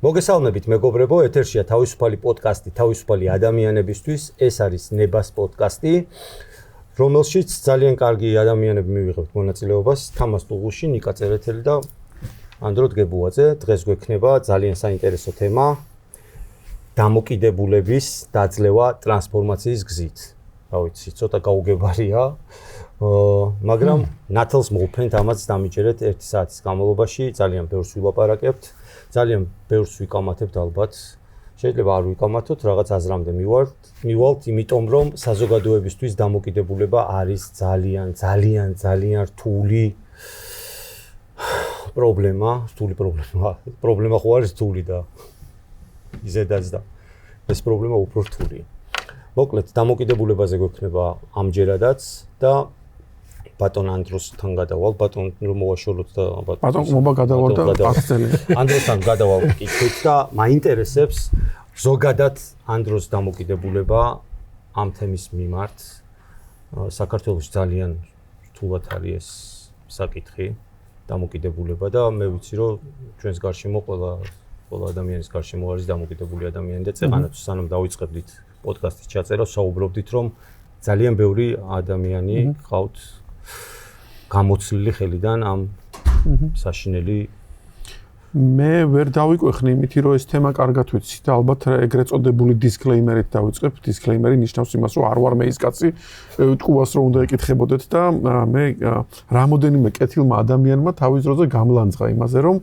მოგესალმებით მეგობრებო, ეთერშია თავისუფალი პოდკასტი თავისუფალი ადამიანებისთვის. ეს არის ნებას პოდკასტი, რომელშიც ძალიან კარგი ადამიანები მივიღებთ მონაწილეობას. თამას ტუღუში, ნიკა წერეთელი და ანდრო დგებუაძე. დღეს გვექნება ძალიან საინტერესო თემა: დამოკიდებულების დაძლევა ტრანსფორმაციის გზით. რა ვიცი, ცოტა გაუგებარია, მაგრამ ნათელს მოვფენთ ამაც დამიჯერეთ 1 საათის განმავლობაში, ძალიან ბევრს ვილაპარაკებთ. ძალიან ბევრს ვიკამათებთ ალბათ. შეიძლება არ ვიკამათოთ, რაღაც აზრამდე მივალთ, იმიტომ რომ საზოგადოებისთვის დამოკიდებულება არის ძალიან რთული პრობლემა, პრობლემა ხო არის რთული და ზედაც და ეს პრობლემა უფრო რთულია. მოკლედ, დამოკიდებულებაზე გვექნება ამჯერადაც და ბატონ ანდროსთან გადავალ, ბატონ რომ მოვაშოროთ და ბატონ მომა გადავალ და 10 წელი. ანდროსთან გადავალ კითხვით და მაინტერესებს ზოგადად ანდროს დამოკიდებულება ამ თემის მიმართ. საქართველოს ძალიან რთულად არის ეს საკითხი, დამოკიდებულება და მე ვიცი რომ ჩვენს გარშემო ყველა ადამიანის გარშემო არის დამოკიდებული ადამიანი და წეღანაც სანამ დავიწყებდით პოდკასტის ჩაწერას საუბრობდით რომ ძალიან ბევრი ადამიანი ყავთ გამოცლილი ხელიდან ამ საშინელი. მე ვერ დავიკვეხნი იმითი რომ ეს თემა კარგად ვიცი და ალბათ ეგრეთ წოდებული დისკლეიმერით დავიწყებ. დისკლეიმერი ნიშნავს იმას რომ არ ვარ მე ის კაცი, უთქუას რომ უნდა ეკითხებოდეთ და მე რამოდენიმე კეთილმა ადამიანმა თავის დროზე გამლანძღა იმაზე რომ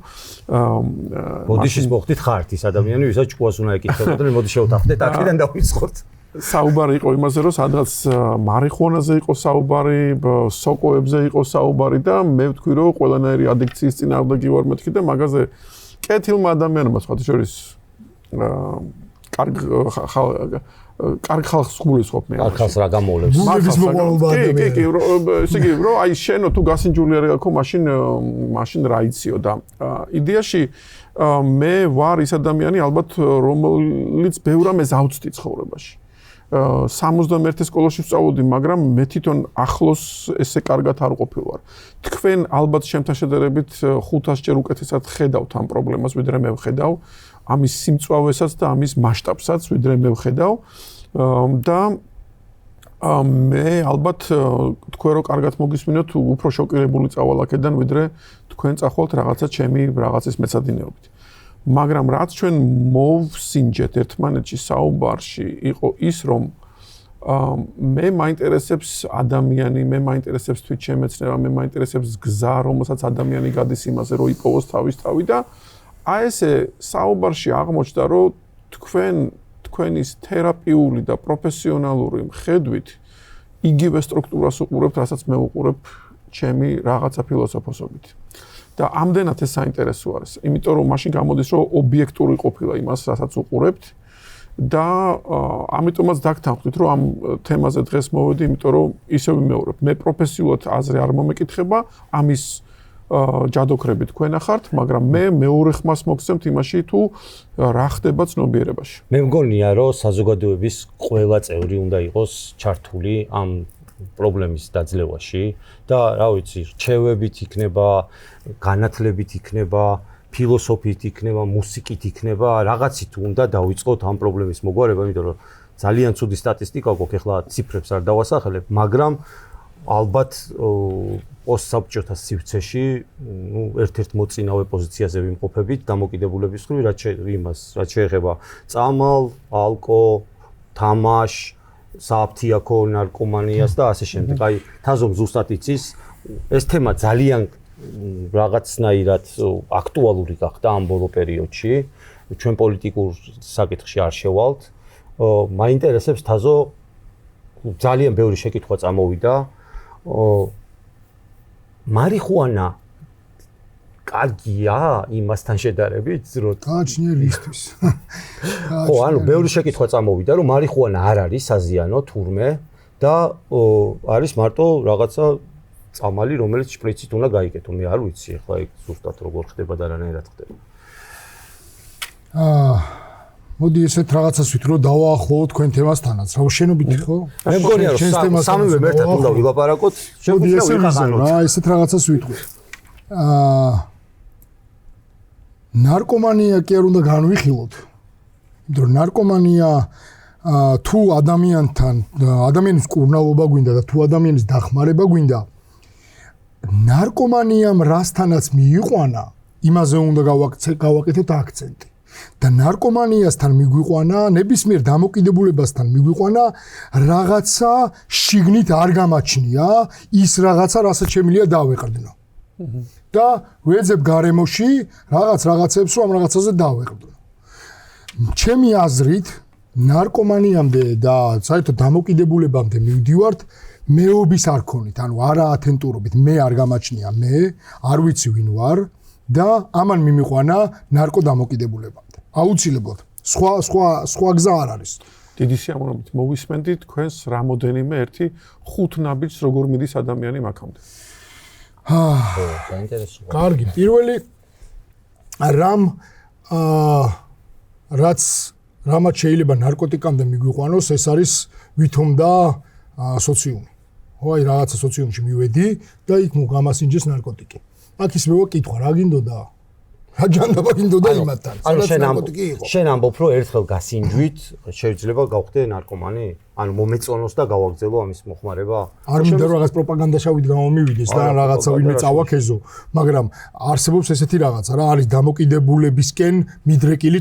ბოდიშის მოხდით ხართ ის ადამიანი, ვისაც ჭკუას უნდა ეკითხებოდეთ, მოდი შევთანხმდეთ, აქედან დავიწყოთ. საუბარი იყო იმაზე, რომ სადღაც მარიხუანაზე იყო საუბარი, სოკოებზე იყო საუბარი და მე ვთქვი, რომ ყველანაირი ადიქციის წინააღმდეგი ვარ მეთქი და მაგაზე კეთილმა ადამიანმა სხვა შორის კარგ ხალხს გულისხმობ მე. კარგ ხალხს რა გამოვლებს? გულების მოყოლობა ადამიანი. კი, ესე იგი, რომ აი შენო თუ გასინჯული არ გაქო, მაშინ რა იციო და იდეაში მე ვარ ის ადამიანი ალბათ რომელიც ბევრ რამეს ავწვდი ცხოვრებაში. 71 სკოლაში ვსწავლობდი, მაგრამ მე თვითონ ახლოს ესე კარგად არ ყოფილვარ. თქვენ ალბათ შემთან შედარებით 500 ჯერ უკეთესად ხედავთ ამ პრობლემას, ვიდრე მე ვხედავ, ამის სიმწვავესაც და ამის მასშტაბსაც, ვიდრე მე ვხედავ და მე ალბათ თქვენ რო კარგად მოგისმინოთ, უფრო შოკირებული წავალ აქედან, ვიდრე თქვენ წახვალთ რაღაცა ჩემი რაღაცის მეცადინეობით. მაგრამ რაც ჩვენ მოვსინჯეთ ერთმანეთში საუბარში იყო ის რომ მე მაინტერესებს ადამიანი, მე მაინტერესებს თვითშემეცნება, მე მაინტერესებს გზა, რომელსაც ადამიანი გადის იმაზე რომ იპოვოს თავის თავი და აი ესე საუბარში აღმოჩნდა რომ თქვენის თერაპიული და პროფესიონალური მხედვით იგივე სტრუქტურას უყურებთ, რასაც მე ვუყურებ ჩემი რაღაცა ფილოსოფოსობით. და ამდენად ეს საინტერესო არის. იმიტომ რომ მაშინ გამოდის რომ ობიექტური ყოფილა იმას, რასაც უყურებთ და ამიტომაც დაგთანხმდით რომ ამ თემაზე დღეს მოვედი, იმიტომ რომ ისე ვიმეორებ. მე პროფესიულად აზრი არ მომეკითხება, ამის ჯადოქრები თქვენ ახართ, მაგრამ მე მეორე ხმას მოგცემთ იმაში თუ რა ხდება ცნობიერებაში. მე მგონია რომ საზოგადოების ყველა წევრი უნდა იყოს ჩართული ამ პრობლემის დაძლევაში და რა ვიცი, რჩევებით იქნება, განათლებით იქნება, ფილოსოფიით იქნება, მუსიკით იქნება, რაღაცით უნდა დავიწყოთ ამ პრობლემის მოგვარება, იმიტომ რომ ძალიან ცუდი სტატისტიკა გვაქვს, ეხლა ციფრებს არ დავასახელებ, მაგრამ ალბათ პოსტსაბჭოთა სივრცეში, ერთ-ერთ მოწინავე პოზიციაზე ვიმყოფებით დამოკიდებულების მხრივ, რაც შეეხება წამალ, ალკო, თამაშ, საფთიაქო, ნარკომანიას და ასე შემდეგ. აი, თაზომ ზუსტად იცის, ეს თემა ძალიან რაღაცნაირად აქტუალური გახდა ამ ბოლო პერიოდში. ჩვენ პოლიტიკურ საკითხში არ შევალთ. მაინტერესებს თაზო ძალიან ბევრი შეკითხვა წამოვიდა. მარიხუანა კარგია იმასთან შედარებით, რომ გააჩნიელისთვის. ხო, ანუ ბევრი შეკითხვა წამოვიდა, რომ მარიხუანა არ არის საზიანო თურმე და არის მარტო რაღაცა წამალი, რომელიც შპრიცით უნდა გაიგეთო. მე არ ვიცი ახლა ეგ ზუსტად როგორ ხდება და რანაირად ხდება. მოდი ესეთ რაღაცას ვითრო დავაახლოვო თქვენ თემასთანაც. რა შენობით ხო? მე მგონია რომ სამივე ერთად უნდა ვილაპარაკოთ, შეგვიძლია ვიყავაროთ. მოდი ესე ვიზარო, ესეთ რაღაცას ვითყვი. ნარკომანია კი არ უნდა განვიხილოთ. იმიტომ რომ ნარკომანია თუ ადამიანთან ადამიანის კურნალობა გვინდა და თუ ადამიანის დახმარება გვინდა ნარკომანიამ რასთანაც მიიყვანა იმაზე უნდა გავაკეთოთ აქცენტი და ნარკომანიასთან მიგვიყვანა ნებისმიერ დამოკიდებულებასთან მიგვიყვანა რაღაცა შიგნით არ გამაჩნია ის რაღაცა რასაც შემიძლია დავეყრდნო და ვეძებ გარემოში რაღაცებს რომ ამ რაღაცაზე დავეყრდნო ჩემი აზრით ნარკომანიამდე და საერთოდ დამოკიდებულებამდე მივდივართ მეობის არქონით, ანუ არაათენტურობით მე არ გამაჩნია მე, არ ვიცი ვინ ვარ და ამან მიმიყვანა ნარკოდამოკიდებულებამდე. აუცილებლად. სხვა გზა არ არის. დიდი სიამოვნებით მოვისმენდით თქვენს რამოდენიმე ერთი 5 ნაბიჯს როგორ მიდის ადამიანი მაგამდე. საინტერესოა. კარგი, პირველი რამაც შეიძლება ნარკოტიკამდე მიგვიყვანოს, ეს არის ვითომ და სოციუმი. ხო, აი რაღაცა სოციუმში მივედი და იქ მოგამასინჯეს ნარკოტიკი. აქ ის მევა კითხვა, რა გინდოდა? რა ჯანდაბა გინდოდა იმათთან? შენ ამბობ, რომ ერთხელ გასინჯვით, შეიძლება გავხდე ნარკომანი? ანუ მომეწონოს და გავაგზელო ამის მოხმარება? არ მინდა რომ რაღაც პროპაგანდაშავით გამომივიდეს და რაღაცა ვინმე წავაქეზო, მაგრამ არსებობს ესეთი რაღაცა რა არის დამოკიდებულებისკენ მიდრეკილი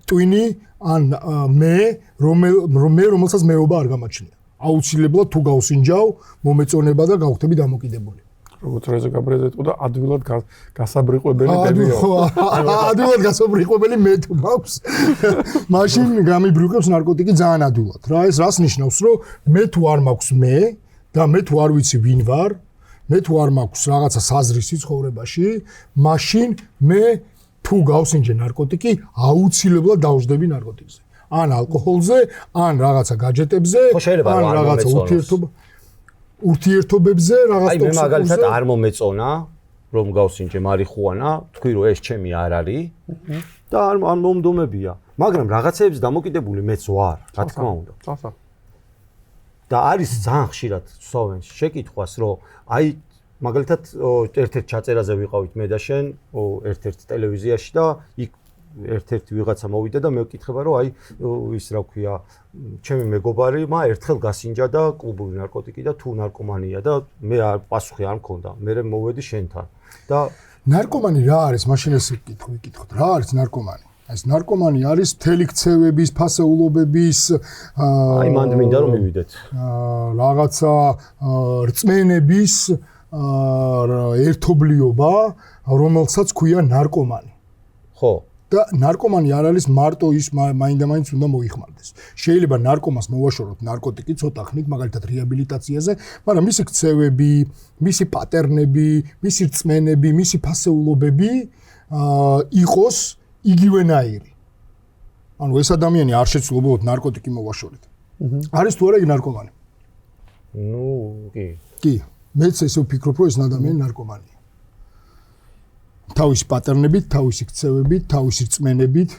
ტვინი ან რომელსაც მეობა არ გამაჩნია. აუცილებლად თუ გავსინჯავ, მომეწონება და გავხდები დამოკიდებული. როგორც რაზე გაბრეზეთ და ადვილად გასაბრიყვებელი დებია. ადვილად გასაბრიყვებელი მე თუ მაქვს. მაშინ გამიბრიყვებს ნარკოტიკი ძალიან ადვილად. რა ეს რას ნიშნავს, რომ მე თუ არ მაქვს მე და მე თუ არ ვიცი ვინ ვარ, მე თუ არ მაქვს რაღაცა საზრისი ცხოვრებაში, მაშინ მე თუ გავსინჯე ნარკოტიკი, აუცილებლად დავждები ნარკოტიკზე. ან ალკოჰოლზე, ან რაღაცა გაჯეტებზე, ან რაღაცა ურთიერთობებზე, რაღაც ტოქსიკურზე. აი მე მაგალითად არ მომეწონა, რომ გავსინჯე მარიხუანა, თქვი რომ ეს ჩემი არ არის და არ მომდომებია. მაგრამ რაღაცეებს დამოკიდებული მეც ვარ, რა თქმა უნდა. და არის ძალიან ხშირად სლოვენში შეკითხვას, რომ აი მაგალითად ერთ-ერთ ჩაწერაზე ვიყავით მე და შენ ერთ-ერთ ტელევიზიაში და იქ ერთ-ერთი ვიღაცა მოვიდა და მე ვკითხება რომ აი ის რა ქვია ჩემი მეგობარმა ერთხელ გასინჯა და კლუბური ნარკოტიკი და თუ ნარკომანია და მე პასუხი არ მქონდა მე მოვედი შენთან და ნარკომანი რა არის მაშინ ეს ვიკითხოთ რა არის ნარკომანი ეს ნარკომანი არის მთელი ქცევების ფასეულობების აი მანდ მინდა რომ მივიდეთ რაღაცა რწმენების ერთობლიობა რომელსაც ქვია ნარკომანი ხო და ნარკომანი არ არის მარტო ის მაინდა-მაინც უნდა მოიხმარდეს. შეიძლება ნარკომანს მოვაშოროთ ნარკოტიკი ცოტა ხნით, მაგალითად რეაბილიტაციაზე, მაგრამ მისი ქცევები, მისი პატერნები, მისი რწმენები, მისი ფასეულობები იყოს იგივენაირი. ანუ ეს ადამიანი არ შეცვლობოთ ნარკოტიკი მოვაშორეთ. არის თუ არა იგი ნარკომანი? ნუ, კი. კი, მეც ესე ვფიქრობ, რომ ეს ადამიანი ნარკომანია. თავისი პატერნებით, თავისი ქცევებით, თავისი რწმენებით.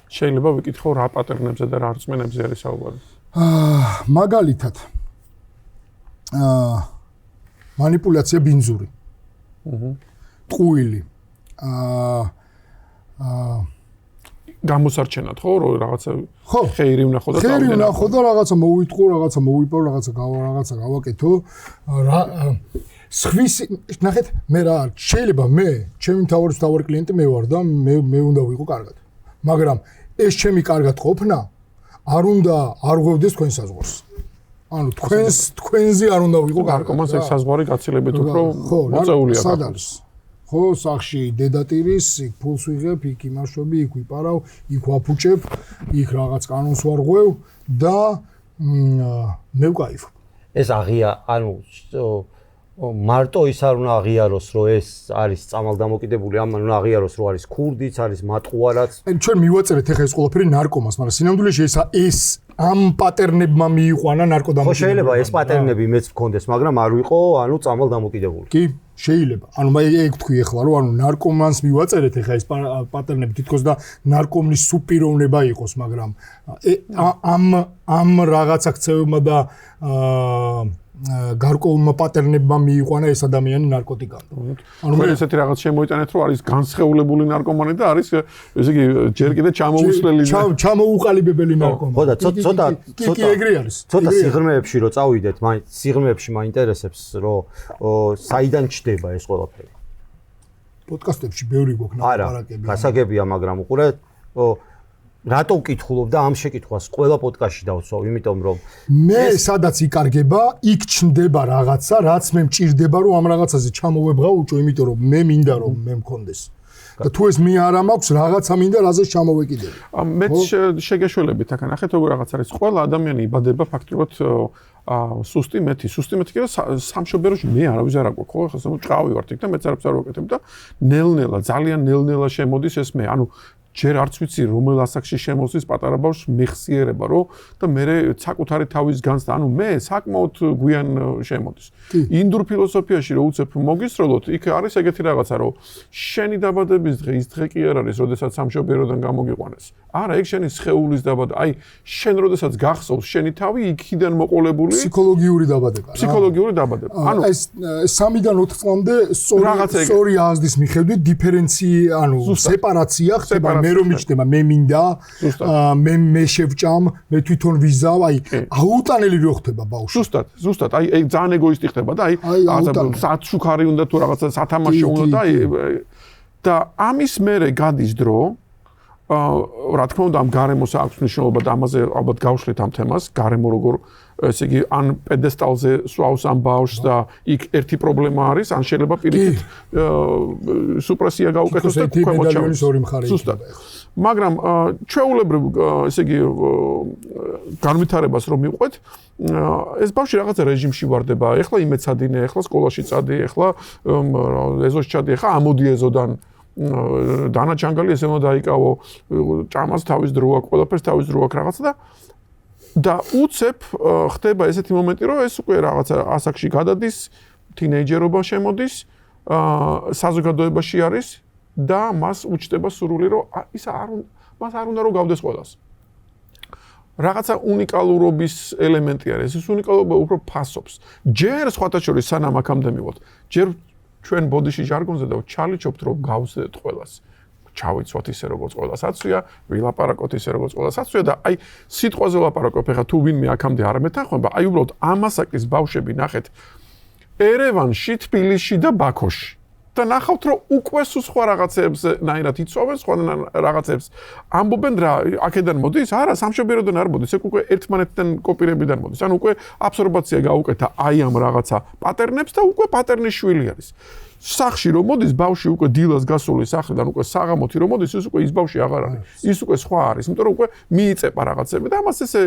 შეიძლება ვიკითხო რა პატერნებზე და რა რწმენებზე არის საუბარი. მაგალითად. მანიპულაცია ბინძური. ტყუილი. გამოსარჩენად ხო რომ რაღაცა ხეირი ვნახო და ხეირი ვნახო და რაღაცა მოვიტყო, რაღაცა მოვიპოვო, რაღაცა გავაკეთო. სხვის ნახეთ მე რა შეიძლება მე ჩემი მთავარი კლიენტი მე ვარ და მე უნდა ვიყო კარგად მაგრამ ეს ჩემი კარგად ყოფნა არ უნდა არ ღვევდეს თქვენ საზღვარს ანუ თქვენზე არ უნდა ვიყო კარგად ნარკომანს ეს საზღვარი გაცილებით უფრო მოწეულია სად არის ხო სახში დედატირის იქ ფულს ვიღებ იქ იმაშვები იქ ვიპარავ იქ ვაფუჭებ იქ რაღაც კანონს ვარღვევ და მე ვკაიფობ ეს აღია ანუ მარტო ის არ უნდა აღიაროს რომ ეს არის წამალდამოკიდებული ამან უნდა აღიაროს რომ არის ქურდიც არის მატყუარაც ჩვენ მივაწერეთ ახლა ეს ყველაფერი ნარკომანს მაგრამ სინამდვილეში ეს ამ პატერნებმა მიიყვანა ნარკოდამოკიდებული ხო შეიძლება ეს პატერნები მეც მქონდეს მაგრამ არ ვიყო ანუ წამალდამოკიდებული კი შეიძლება ანუ მე ეგ თქვი ახლა რომ ანუ ნარკომანს მივაწერეთ ახლა ეს პატერნები თითქოს და ნარკომნის სუპიროვნება იყოს მაგრამ ამ რაღაცა ქცევებმა და გარკვეულმა პატერნებმა მიიყვანა ეს ადამიანი ნარკოტიკამდე. ანუ ესეთი რაღაც შემოიტანეთ, რომ არის განსხეულებული ნარკომანი და არის ესე იგი ჯერ კიდე ჩამოუსვლელი ჩამოუყალიბებელი ნარკომანი. ხო და ცოტა კი ეგრე არის. ცოტა სიღრმეებში რო წავიდეთ, მაინც სიღრმეებში მაინტერესებს, რომ საიდან ჩდება ეს ყველაფერი. პოდკასტებში ბევრი გვაქვს ლაპარაკები. არა, გასაგებია, მაგრამ უყურე, რატო ვკითხულობ და ამ შეკითხვას ყველა პოდკასტში დავსვავ, იმიტომ რომ მე სადაც იკარგება, იქ ჩნდება რაღაცა, რაც მე მჭირდება, რომ ამ რაღაცაზე ჩამოვებღავ, იმიტომ რომ მე მინდა რომ მე მქონდეს. და თუ ეს მე არა მაქვს, რაღაცა მინდა, რაზეც ჩამოვეკიდები. მეც შეგეშველებით აქ ნახეთ როგორ რაღაც არის. ყველა ადამიანი იბადება ფაქტობრივად სუსტი მეთი კი და სამშობლოში მე არავის არ აქვს, ხო, ხა ჭყავი ვარ იქ და მეც არაფერს არ ვაკეთებ და ნელ-ნელა, ძალიან ნელ-ნელა შემოდის ეს მე. ანუ ჯერ არც ვიცი რომელ ასაკში შემოსვის პატარა ბავშვს მეხსიერება რომ და მე საკუთარი თავის განცდა ანუ მე საკმაოდ გვიან შემოდის ინდურ ფილოსოფიაში რო უცებ მოგისროლოთ იქ არის ეგეთი რაღაცა რომ შენი დაბადების დღე ის დღე კი არ არის როდესაც სამშობლოდან გამოგიყვანეს არა ეგ შენი სხეულის დაბადება აი შენ როდესაც გახსოვს შენი თავი იქიდან მოყოლებული ფსიქოლოგიური დაბადება ანუ ეს 3-დან 4 წლამდე სწორი აზრის მიხედვით დიფერენცია ანუ სეპარაცია ხდება მე რომ მიჩნდება მე მინდა მე შევჭამ მე თვითონ ვიზავ აი აუტანელი რო ხდება ბავშვი ზუსტად აი ძალიან ეგოისტი ხდება და აი საცუქარი უნდა თუ რაღაცა სათამაშო უნდა და ამის მერე გადის დრო რა თქმა უნდა ამ გარემოს აქვს მნიშვნელობა და ამაზე ალბათ გავშლით ამ თემას გარემო როგორ ესე იგი ან პედესტალზე სვავს ამ ბავშვს და იქ ერთი პრობლემა არის ან შეიძლება პირიქით სუპრესია გაუკეთოს და უკვე მოჩავდეს ზუსტად მაგრამ ჩვეულებრივ ესე იგი განვითარებას რომ მიყვეთ ეს ბავშვი რაღაცა რეჟიმში ვარდება ეხლა იმეცადინე ეხლა სკოლაში წადი ეხლა ეზოში ჩადი ეხლა ამოდი ეზოდან დანაჩანგალი ესე უნდა დაიკავო ჭამას თავის დრო აქვს ყველაფერს თავის დრო აქვს რაღაცა და უცებ ხდება ესეთი მომენტი რომ ეს უკვე რაღაცა ასაკში გადადის თინეიჯერობა შემოდის საზოგადოებაში არის და მას უჩნდება სურვილი რომ ის მას არ უნდა რომ გავდეს ყველას რაღაცა უნიკალურობის ელემენტი არის ეს უნიკალურობა უფრო ფასობს ჯერ სხვათა შორის სანამ აქამდე მივალთ ჯერ ჩვენ ბოდიში ჟარგონზე და ჩალიჩობთ რომ გავზდეთ ყველას ჩავიცვათ ისე როგორც ყველას აცვია, ვილაპარაკოთ ისე როგორც ყველას აცვია და აი სიტყვაზე ვლაპარაკობ ახლა თუ ვინმე აქამდე არ მეთანხმება, აი უბრალოდ ამ ასაკის ბავშვები ნახეთ ერევანში, თბილისში და ბაქოში. და ნახავთ რომ უკვე სხვა რაღაცებს ნაირად იცოვენ, სხვა რაღაცებს ამბობენ რა, აქედან მოდის? არა, სამშობლოდან არ მოდის, ეგ უკვე ერთმანეთთან კოპირებიდან მოდის. ანუ უკვე აბსორბაცია გაუკეთა აი ამ რაღაცა პატერნებს და უკვე პატერნის შვილი არის. სახში რომ მოდის ბავშვი უკვე დილას გასული სახლიდან უკვე საღამოთი რომ მოდის ის უკვე ის ბავშვი აღარ არის ის უკვე სხვა არის იმიტომ რომ უკვე მიიწეპა რაღაცები და ამას ესე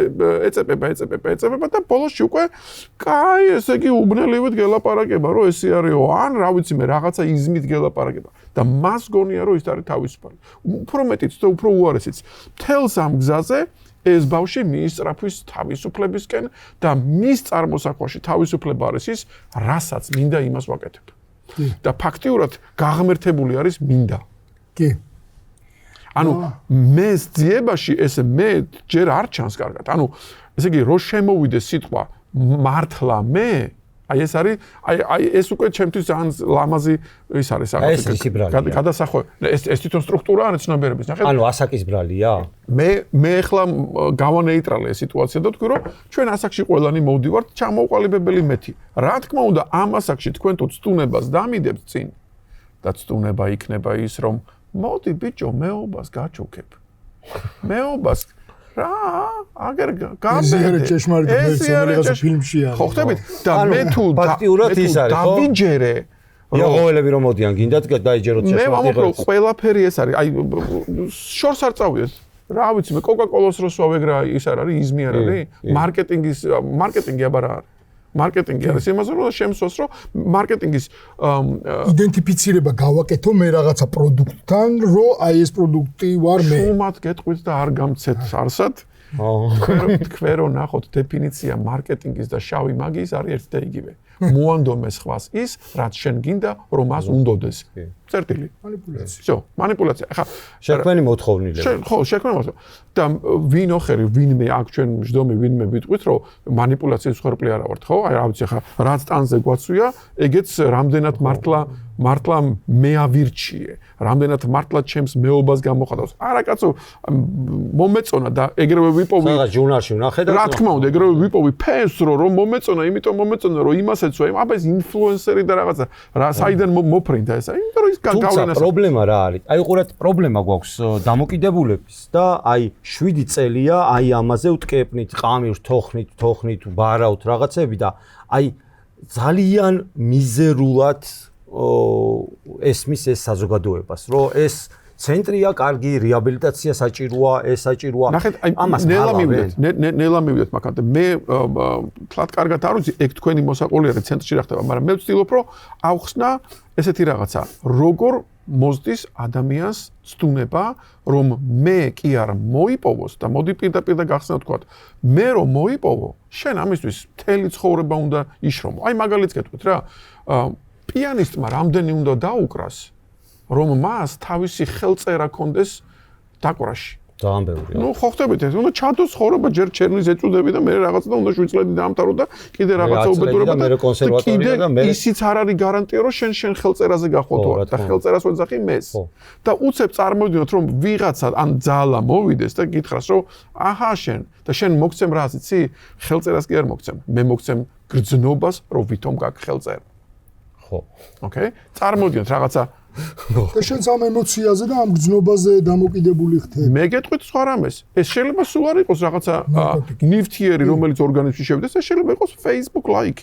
ეწეპება და ბოლოსში უკვე კაი ესე იგი უბნელივით გელაპარაკება რომ ესე არისო ან რა ვიცი მე რაღაცა იზმით გელაპარაკება და მას გონია რომ ის არის თავისუფალი უფრო მეტიც და უფრო უარესიც თელს ამ გზაზე ეს ბავშვი მიისწრაფვის თავისუფლებისკენ და მის წარმოსახვაში თავისუფლება არის ის რასაც მინდა იმას ვაკეთებ და ფაქტიურად გაღმერთებული არის მინდა. კი. ანუ მეს ძიებაში ესე მე ჯერ არ ჩანს კარგად. ანუ ესე იგი რო შემოვიდეს სიტყვა მართლა მე აი ეს არის აი ეს უკვე ჩემთვის ძალიან ლამაზი ის არის საკუთარი გადასახვა ეს თვითონ სტრუქტურა არის ცნობიერების ნახეთ ანუ ასაკის ბრალია მე ახლა გავანეიტრალე სიტუაცია და თქვი რომ ჩვენ ასაკში ყველანი მოვდივართ ჩამოუყალიბებელი მეთი რა თქმა უნდა ამ ასაკში თქვენ თუ ცტუნებას დამიდებთ წინ და ცტუნება იქნება ის რომ მოდი ბიჭო მეობას გაჩუქებ მეობას რა აგერ გაბედე ეს რაღაცა ფილმში არის ხო ხტებით და მე თუ ფაქტიურად ის არის ხო დავიჯერე იაღველები რომ მოდიან გინდათ დაიჯეროთ მე ვამბობ ყველაფერი ეს არის აი შორს არ წავიდეთ რა ვიცი მე კოკა-კოლას რო სვავ ეგ რა ის არ არის იზმი არ არის მარკეტინგი აბა რა არის მარკეტინგი არის იმაზე რომ შემსვას რომ მარკეტინგის იდენტიფიცირება გავაკეთო მე რაღაცა პროდუქტთან რომ აი ეს პროდუქტი ვარ მე უმად გეტყვით და არ გამცეთ არსად თქვენ რო ნახოთ დეფინიცია მარკეტინგის და შავი მაგიის არის ერთი და იგივე მოანდომე სხვას ის, რაც შენ გინდა, რომ მას უნდოდეს. წერტილი. манипуляция. всё, манипуляция. ახლა შექმენი მოთხოვნილება. ხო, შექმენი მოთხოვნილება. და ვინ ოხერი, ვინმე აქ ჩვენ მждоმე ვინმე ვიტყვით, რომ манипуляციის ხორპლი არა ვართ, ხო? აი რა ვიცი, ახლა რაც ტანზე გვაცვია, ეგეც რამდენად მართლა მე ავირჩიე, რამდენად მართლა ჩემს მეობას გამოხატავს. არა კაცო, მომეწონა და ეგრევე ვიპოვი. რაღაც ჟურნალში ვნახე და რა თქმა უნდა, ეგრევე ვიპოვი ფენს რომ მომეწონა, იმიტომ მომეწონა რომ იმას ეცვა, აბა ეს ინფლუენსერი და რაღაცა, რა საიდან მოფრინდა ეს? იმიტომ რომ ის თუმცა პრობლემა რა არის? აი უყურეთ, პრობლემა გვაქვს დამოკიდებულების და აი 7 წელია აი ამაზე ვტკეპნით, ყამირთ, თოხნით, ბარავთ რაღაცები და აი ძალიან მიზერულად ესმის ეს საზოგადოებას, რომ ეს ცენტრია, კარგი რეაბილიტაცია საჭიროა, ეს საჭიროა. ნახეთ, აი ნელა მივიდეთ მაგათი. მე თლად კარგად არ ვიცი, ეგ თქვენი მოსაყოლი არის ცენტრში რა ხდება, მაგრამ მე ვცდილობ რომ ავხსნა ესეთი რაღაცა, როგორ მოზდის ადამიანს ცდუნება, რომ მე კი არ მოიპოვოს და მოდი პირდაპირ და გახსნა თქვა, მე რომ მოიპოვო, შენ ამისთვის მთელი ცხოვრება უნდა იშრომო. აი მაგალითს გეტყვით რა. პიანისტმა რამდენი უნდა დაუკრას, რომ მას თავისი ხელწერა კონდეს დაკვრაში. ძალიან ბევრია. ნუ ხო ხტებით ეს, უნდა ჩადოს ცხოვრება ჯერ ჩერნის ეწუდები და მე რაღაცა და უნდა 7 წლები დაამთავრო და კიდე რაღაცა უბედურება და კიდე ისიც არ არის გარანტია რომ შენ ხელწერაზე გახვალ და ხელწერას ვეძახი მეს. და უცებ წარმოვიდგინოთ რომ ვიღაცა ან ძალა მოვიდეს და გითხრას რომ აჰა და შენ მოგცემ რა იცი? ხელწერას კი არ მოგცემ. მე მოგცემ გრძნობას რომ ვითომ გაქვს ხელწერა. ხო. ოკეი? წარმოვიდგინოთ რაღაცა და შენ სამ ემოციაზე და ამ გრძნობაზე დამოკიდებული ხდები. მე გეტყვით სხვა რამეს. ეს შეიძლება სულ არ იყოს რაღაცა ნივთიერი, რომელიც ორგანიზმში შევიდეს, ეს შეიძლება იყოს Facebook like.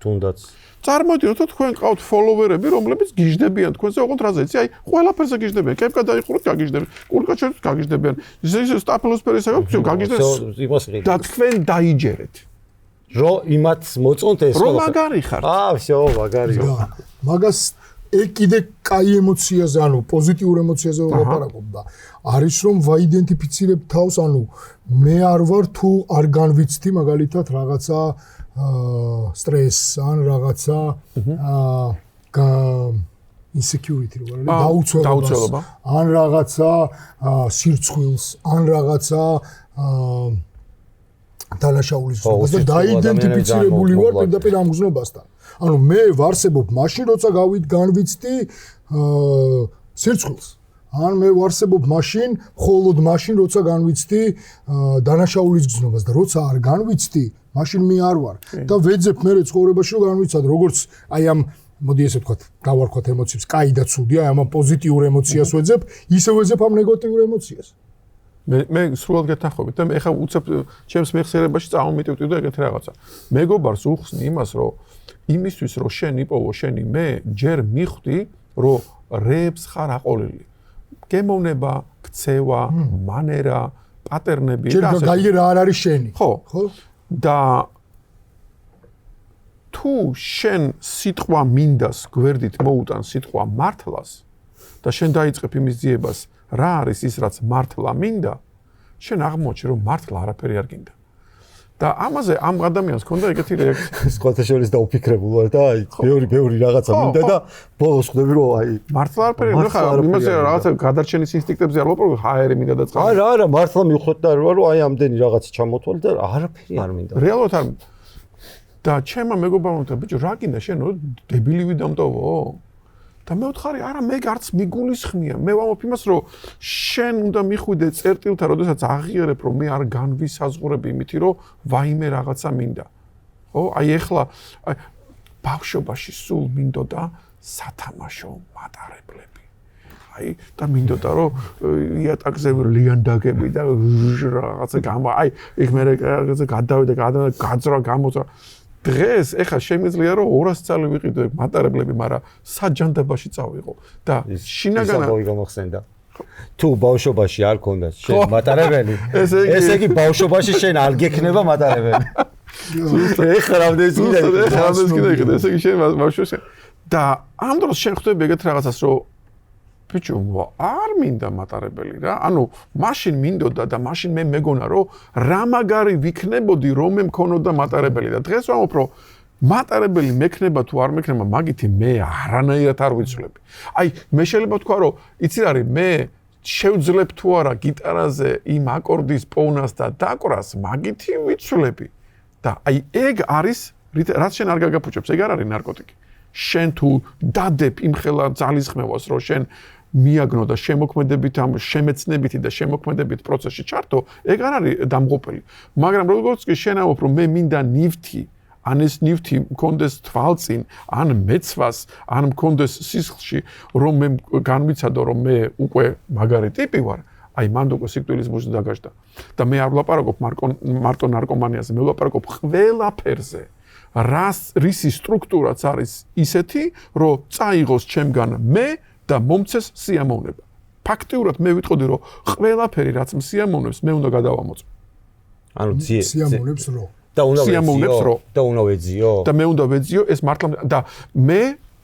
თუნდაც. წარმოვიდგინოთ, რომ თქვენ ყავთ ფოლოვერები, რომლებიც გიждდებიან თქვენზე, ოღონდ რაზე იცი? აი, ყველაფერზე გიждდებიან. კეპკა დაიხუროთ, გაგიждდებიან. კურკაჩერს გაგიждდებიან. სტაფილოსფერისა აქვს, გაგიждდებიან. და თქვენ დაიჯერეთ. რომ იმათ მოწონთ ეს რომ მაგარი ხართ. всё, მაგარია. მაგას ეგ კიდე კაი ემოციაზე, ანუ პოზიტიურ ემოციაზე ვლაპარაკობ და არის რომ ვაიდენტიფიცირებ თავს, ანუ მე არ ვარ თუ არ განვიცდი მაგალითად რაღაცა სტრესს ან რაღაცა insecurity როგორ დაუცველობა ან რაღაცა სირცხვილს ან რაღაცა დანაშაულის გზნობას და დაიდენტიფიცირებული ვარ პირდაპირ ამ გზნობასთან. ანუ მე ვარსებობ მაშინ როცა განვიცდი სირცხვილს. ან მე ვარსებობ მაშინ, მხოლოდ მაშინ როცა განვიცდი დანაშაულის გზნობას და როცა არ განვიცდი, მაშინ მე არ ვარ. და ვეძებ მე ცხოვრებაში რომ განვიცად, როგორც აი ამ მოდი ესე ვთქვათ, დავარქვათ ემოციებს, კაი და ცუდი, აი ამ პოზიტიურ ემოციას ვეძებ, ისე ვეძებ ამ ნეგატიურ ემოციას. მე სრულად გეთანხმებით და მე ხა უცებ ჩემს მეხსიერებაში წამომიტევდი და ეგეთი რაღაცა. მეგობარს უხსნი იმას, რომ იმისთვის რომ შენ იპოვო შენი მე ჯერ მიხვდი, რომ რეებს ხარ აყოლილი. გემოვნება, ქცევა, მანერა, პატერნები და ასე. ჯერ გაიგე რა არ არის შენი. ხო. და თუ შენ სიტყვა მინდას გვერდით მოუტან სიტყვა მართლას და შენ დაიწყებ იმის ძიებას რა არის ის რაც მართლა მინდა, შენ აღმოჩნი რომ მართლა არაფერი არ გინდა. და ამაზე ამ ადამიანს ქონდა ეგეთი რეაქცია. სხვათა შორის დაუფიქრებულ ვარ და აი ბევრი რაღაცა მინდა და ბოლოს ხვდები რომ აი მართლა არაფერი არ ხარ, იმაზე რაღაცა გადარჩენის ინსტინქტებზე არ ვაპარაკობ, ჰაერი მინდა და წყალი. არა, მართლა მივხვდეთ და რომ აი ამდენი რაღაცა ჩამოთვალე და არაფერი არ მინდა. რეალურად არ და ჩემმა მეგობარმა და ბიჭო რა გინდა შენ დებილი ვიდამტოვო? და მე ვთხარი, არა, მე არც მიგულისხმია. მე ვამბობ იმას, რომ შენ უნდა მიხვიდე წერტილთან, როდესაც აღიარებ, რომ მე არ განვისაზღვრები იმითი, რომ ვაიმე რაღაცა მინდა. ხო? აი ეხლა ბავშვობაში სულ მინდოდა სათამაშო მატარებლები. აი და მინდოდა, რომ იატაკზე ლიანდაგები და რაღაცა აი იქ მე რაღაცა გადავიდა, გაძრა გამოძრა. დღეს ეხა შემიძლია რომ 200 წელი ვიყიდო მატარებლები, მაგრამ საჯანდაბაში წავიღო და შინაგანა გამახსენდა. თუ ბავშვობაში არ ქონდა შენ მატარებელი, ესე იგი ბავშვობაში შენ არ გექნება მატარებელი. ეხლა რამდენიც კიდე, ესე იგი შენ ბავშვობაში და ამ დროს შენ ხვდები ეგეთ რაღაცას, რომ ბიჭო, არ მინდა მატარებელი რა. ანუ მაშინ მინდოდა და მაშინ მე მეგონა რომ რა მაგარი ვიქნებოდი რომ მე მქონოდა მატარებელი და დღეს ვამბობ რომ მატარებელი მექნება თუ არ მექნება, მაგითი მე არანაირად არ ვიცვლები. აი, მე შეიძლება ვთქვა, რომ იცი რა არის, მე შევძლებ თუ არა გიტარაზე იმ აკორდის პოვნას და დაკვრას, მაგითი ვიცვლები. და აი ეგ არის, რაც შენ არ გაგაფუჭებს, ეგ არ არის ნარკოტიკი. შენ თუ დადებ იმ ხელა ძალისხმევას, რომ შენ მიაგნო და შემოქმედებით ამ შემეცნებითი და შემოქმედებით პროცესში ჩართო, ეგ არ არის დამღუპელი. მაგრამ როგორც კი შენ ამბობ, რომ მე მინდა ნივთი, ან ეს ნივთი მქონდეს თვალწინ, ან მეცვას, ან მქონდეს სისხლში, რომ მე განვიცადო, რომ მე უკვე მაგარი ტიპი ვარ, აი მანდ უკვე სიკვდილის მუზი დაგაჟდა. და მე არ ვლაპარაკობ მარტო ნარკომანიაზე, მე ვლაპარაკობ ყველაფერზე. რისი სტრუქტურაც არის ისეთი, რომ წაიღოს ჩემგან მე და მომცეს სიამოვნება. ფაქტიურად მე ვიტყოდი, რომ ყველაფერი რაც მსიამოვნებს, მე უნდა გადავამოწმო. ანუ ძიე სიამოვნებს რო და უნდა სიამოვნებს რო და უნდა ვეძიო და მე უნდა ვეძიო ეს მართლა და მე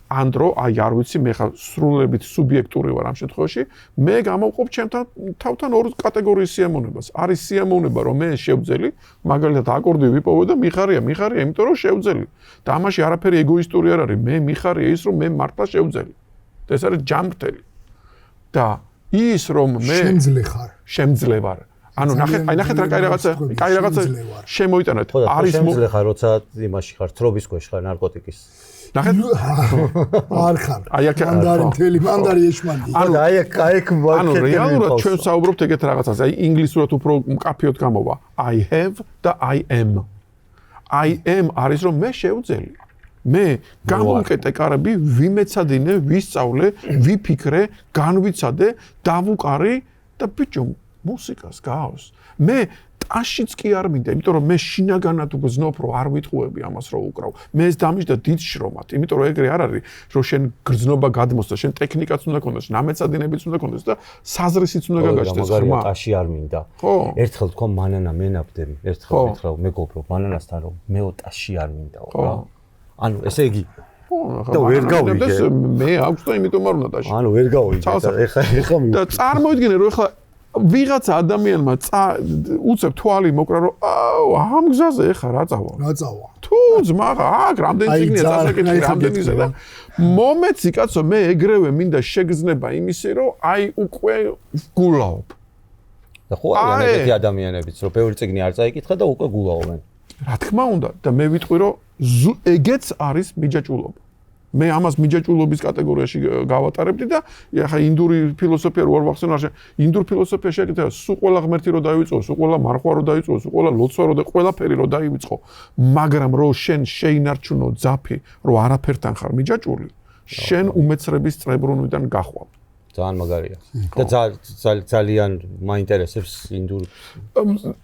ანდრო აი არ ვიცი მე ხა სრულებით სუბიექტური ვარ ამ შემთხვევაში მე გამოვყოფ ჩემთან თავთან ორ კატეგორიის სიამოვნებას არის სიამოვნება რომ მე შევძელი მაგალითად აკორდი ვიპოვე და მიხარია იმიტომ რომ შევძელი და ამაში არაფერი ეგოისტური არ არის მე მიხარია ის რომ მე მართლა შევძელი და ეს არის ჯამრთელი და ის რომ მე შემძლე ვარ ანუ ნახეთ რა კაი რაღაცა შემოიტანეთ არის შემძლე ხარ როცა იმაში ხარ თრობის ქვეშ ხარ ნარკოტიკის ნახეთ არ ხარ მანდარი მთელი მანდარი ეშმანდი ანუ აი აქ ანუ რეალურად ჩვენ საუბრობთ ეგეთ რაღაცაზე აი ინგლისურად უფრო მკაფიოდ გამოვა I have და I am არის რომ მე შევძელი მე გამოვკეტე კარები ვიმეცადინე ვისწავლე ვიფიქრე განვიცადე დავუყარი და ბიჭო მუსიკას გავს მე ტაშიც კი არ მინდა იმიტომ რომ მე შინაგანად უგზნობ რომ არ ვიტყუები ამას რომ უკრავ მე ეს დამიჯდა დიდ შრომად იმიტომ რომ ეგრე არ არის რომ შენ გრძნობა გადმოსდა შენ ტექნიკაც უნდა გქონდეს ნამეცადინებიც უნდა გქონდეს და საზრისიც უნდა გაგაჩნდეს ხმა ტაში არ მინდა ერთხელ თქო მანანა მენაბდები ერთხელ ვიტყავ მეგობრო მანანასთან რომ მეო ტაში არ მინდაო რა ანუ ესე იგი და ვერ გავიგე მე აქვს და იმიტომ არ უნდა ტაში ანუ ვერ გავიგე ეხა და წარმოიდგინე რომ ეხლა ვიღაცა ადამიანმა უცებ თვალი მოკრა რომ ამ გზაზე ეხა რა წავა თუ ძმა აქ რამდენი ციგნია წასაკითხი რამდენიზე და მომეცი კაცო მე ეგრევე მინდა შეგრძნება იმისი რომ აი უკვე გულაობ და ხო არიან ეგეთი ადამიანებიც რომ ბევრი ციგნი არ წაიკითხა და უკვე გულაობენ რა თქმა უნდა და მე ვიტყვი რომ ეგეც არის მიჯაჭვულობა მე ამას მიჯაჭვულობის კატეგორიაში გავატარებდი და ახლა ინდური ფილოსოფია რო არ ვახსენე ინდურ ფილოსოფია შეკითხა სულ ყველა ღმერთი რო დაივიწყო სულ ყველა მარხვა რო დაივიწყო სულ ყველა ლოცვა რო და ყველაფერი რო დაივიწყო მაგრამ რო შენ შეინარჩუნო ძაფი რო არაფერთან ხარ მიჯაჭვული შენ უმეცრების წრებრუნვიდან გახვალ ძალიან მაგარია და ძალიან მაინტერესებს ინდური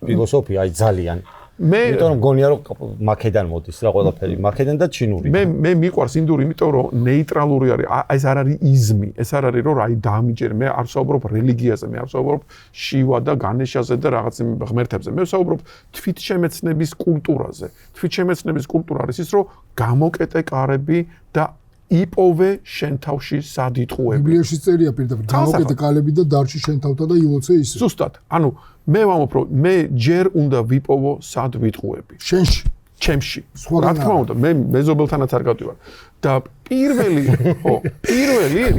ფილოსოფია აი ძალიან მე იმიტომ რომ გონია რომ მაკედან მოდის რა ყველაფერი მაკედან და ჩინური მე მიყვარს ინდური იმიტომ რომ ნეიტრალური არის ეს არ არის იზმი ეს არ არის რომ აი დაამიჯერე მე არ ვსაუბრობ რელიგიაზე მე არ ვსაუბრობ შივა და განეშაზე და რაღაც ღმერთებზე მე ვსაუბრობ თვითშემეცნების კულტურაზე თვითშემეცნების კულტურა არის ის რომ გამოკეტე კარები და იპოვე შენ თავში სადიტყუები ბიბლიაში წერია პირდაპირ გამოკეტე კალები და დარჩი შენ თავთან და ილოცე ისე ზუსტად ანუ მე ვამბობ რომ მე ჯერ უნდა ვიპოვო სად ვიტყუები შენში ჩემში რა თქმა უნდა მე მეზობელთანაც არ გავდივარ და პირველი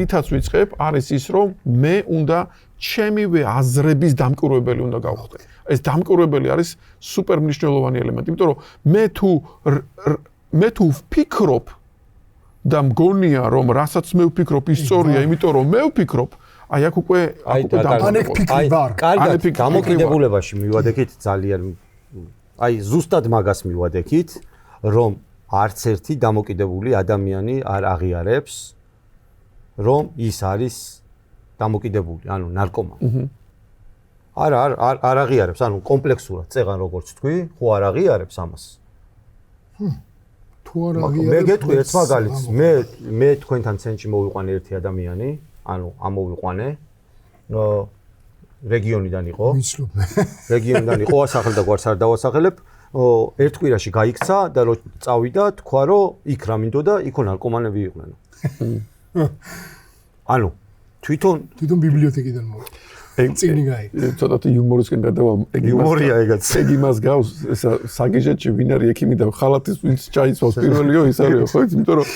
რითაც ვიწყებ არის ის რომ მე უნდა ჩემივე აზრების დამკვირვებელი უნდა გავხდე ეს დამკვირვებელი არის სუპერ მნიშვნელოვანი ელემენტი იმიტომ რომ მე თუ ვფიქრობ და მგონია რომ რასაც მე ვფიქრობ ის სწორია იმიტომ რომ მე ვფიქრობ აი აქ უკვე ანეკ ფიქრი ვარ კარგად გამოკიდებულებაში მივადექით ძალიან აი ზუსტად მაგას მივადექით რომ არც ერთი დამოკიდებული ადამიანი არ აღიარებს რომ ის არის დამოკიდებული ანუ ნარკომანი არ აღიარებს ანუ კომპლექსურად წეღან როგორც თქვი ხო არ აღიარებს ამას მე გეტყვი ერთ მაგალითს მე თქვენთან ცენტრში მოვიყვანე ერთი ადამიანი ანუ ამოვიყვანე რეგიონიდან იყო რეგიონიდან იყო ასახელ და გვარს არ დავასახელებ ერთ კვირაში გაიქცა და რო წავიდა თქვა რომ იქ რა მინდოდა იქო ნარკომანები იყვნენ ანუ თვითონ ბიბლიოთეკიდან მოვიდა წინი გაი. ცოტათი იუმორისკენ გადავალ. იუმორია ეგაც. ეგ იმას გავს, ესა საგიჟეთში ვინ არის ექიმი და ხალათის ვინც ჩაიცვალს პირველიო ის არისო, ხო, იმიტომ რომ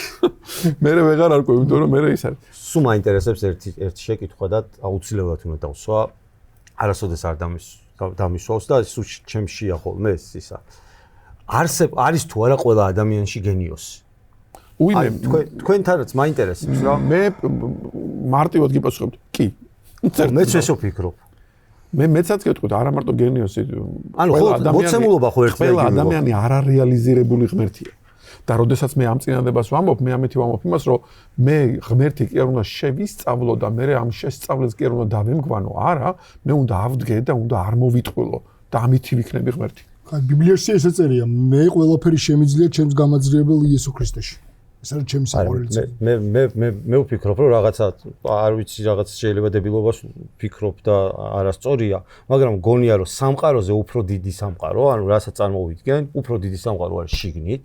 მე ვეღარ არკვევ, იმიტომ რომ მე ის არის. სულ მაინტერესებს ერთი შეკითხვა და აუცილებლად უნდა დავსვა. არასოდეს არ დამისვავს და სულ ჩემშია ხოლმე ეს ისა. არის თუ არა ყველა ადამიანში გენიოსი? უიმე თქვენთანაც მაინტერესებს რა. მე მარტივად გიპასუხებთ. კი. მეც ესე ვფიქრობ. მეცაც გეტყვით, არა მარტო გენიოსი. ანუ ხო მოცემულობა ხო ერთია. ყველა ადამიანი არარეალიზირებული ღმერთია. და როდესაც მე ამ წინადებას ვამბობ, მე ამეთი ვამბობ იმას, რომ მე ღმერთი კი არ უნდა შევისწავლო და მე ამ შესწავლეს კი არ უნდა დავემგვანო, არა, მე უნდა ავდგე და უნდა არ მოვიტყვილო და ამითი ვიქნები ღმერთი. ხა ბიბლიაში ესე წერია, მე ყველაფერი შემიძლია ჩემს გამაძლიერებელ იესო ქრისტეში. ეს არის ჩემი საყვარელი წესი. მე ვფიქრობ, რომ რაღაცა არ ვიცი, რაღაც შეიძლება დებილობას ვფიქრობ და არასწორია, მაგრამ გონია რომ სამყაროზე უფრო დიდი სამყარო, ანუ რასაც წარმოვიდგენ, უფრო დიდი სამყარო არის შიგნით.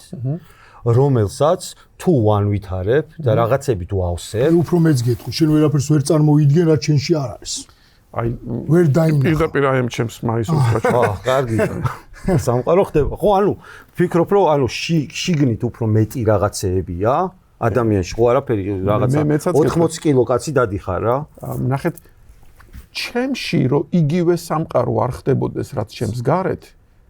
რომელსაც თუ ვანვითარებ და რაღაცებით ვავსებ, უფრო მეც გეტყვი, შენ ვერაფერს ვერ წარმოვიდგენ, რაც შენში არ არის. აი, ვერ დაინახე. პირდაპირ აი ამ ჩემს მაისურს გაჩვენე. ხო, კარგი. სამყარო ხდება. ხო, ანუ ვფიქრობ, რომ ანუ შიგნით უფრო მეტი რაღაცეებია ადამიანში, ხო არაფერი რაღაცა 80 კილო კაცი დადიხარ რა. ნახეთ, ჩემში რომ იგივე სამყარო არ ხდებოდეს, რაც ჩემს გარეთ,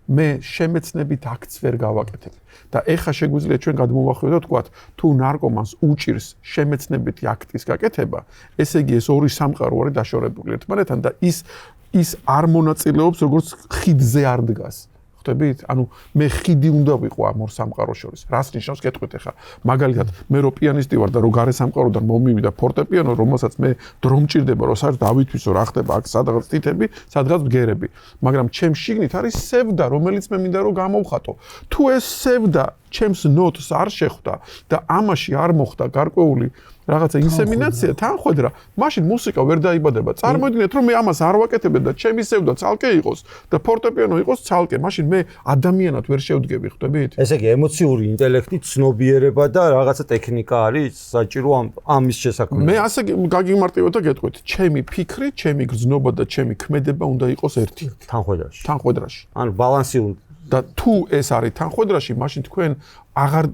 მე შემეცნებით აქც ვერ გავაკეთებ. და ეხა შეგვიძლია ჩვენ გადმოვახვიდოთ, თქვათ, თუ ნარკომანს უჭირს შემეცნებითი აქტის გაკეთება, ესე იგი ეს ორი სამყარო არის დაშორებული ერთმანეთთან და ის არ მონაწილეობს როგორც ხიდზე არ დგას. ხვდებით? ანუ მე ხიდი უნდა ვიყო ამ ორ სამყაროს შორის. რას ნიშნავს გეტყვით ეხა? მაგალითად, მე რო პიანისტი ვარ და რო გარე სამყაროდან მომივიდა ფორტეპიანო, რომელსაც მე დრო მჭირდება, რომ საერთოდ დავითვისო რა ხდება აქ სადღაც თითები, სადღაც ბგერები. მაგრამ ჩემს შიგნით არის სევდა, რომელიც მე მინდა რომ გამოვხატო. თუ ეს სევდა ჩემს ნოტს არ შეხვდა და ამაში არ მოხდა გარკვეული რაღაცა ინსემინაცია, თანხwebdriver, მაშინ მუსიკა ვერ დაიბადება. წარმოიდგინეთ, რომ მე ამას არ ვაკეთებდი და ჩემი სევდა ცალკე იყოს და ფორტეპიანო იყოს ცალკე, მაშინ მე ადამიანად ვერ შევდგები, ხვდებით? ესე იგი, ემოციური ინტელექტი, ცნობიერება და რაღაცა ტექნიკა არის საჭირო ამის შესაქმნელად. მე ასე გაგიმარტივებ და გეტყვით, ჩემი ფიქრი, ჩემი გრძნობა და ჩემი ქმედება უნდა იყოს ერთი. თანხwebdriverში. ანუ ბალანსი უნდა და თუ ეს არის თანხwebdriverში, მაშინ თქვენ აღარ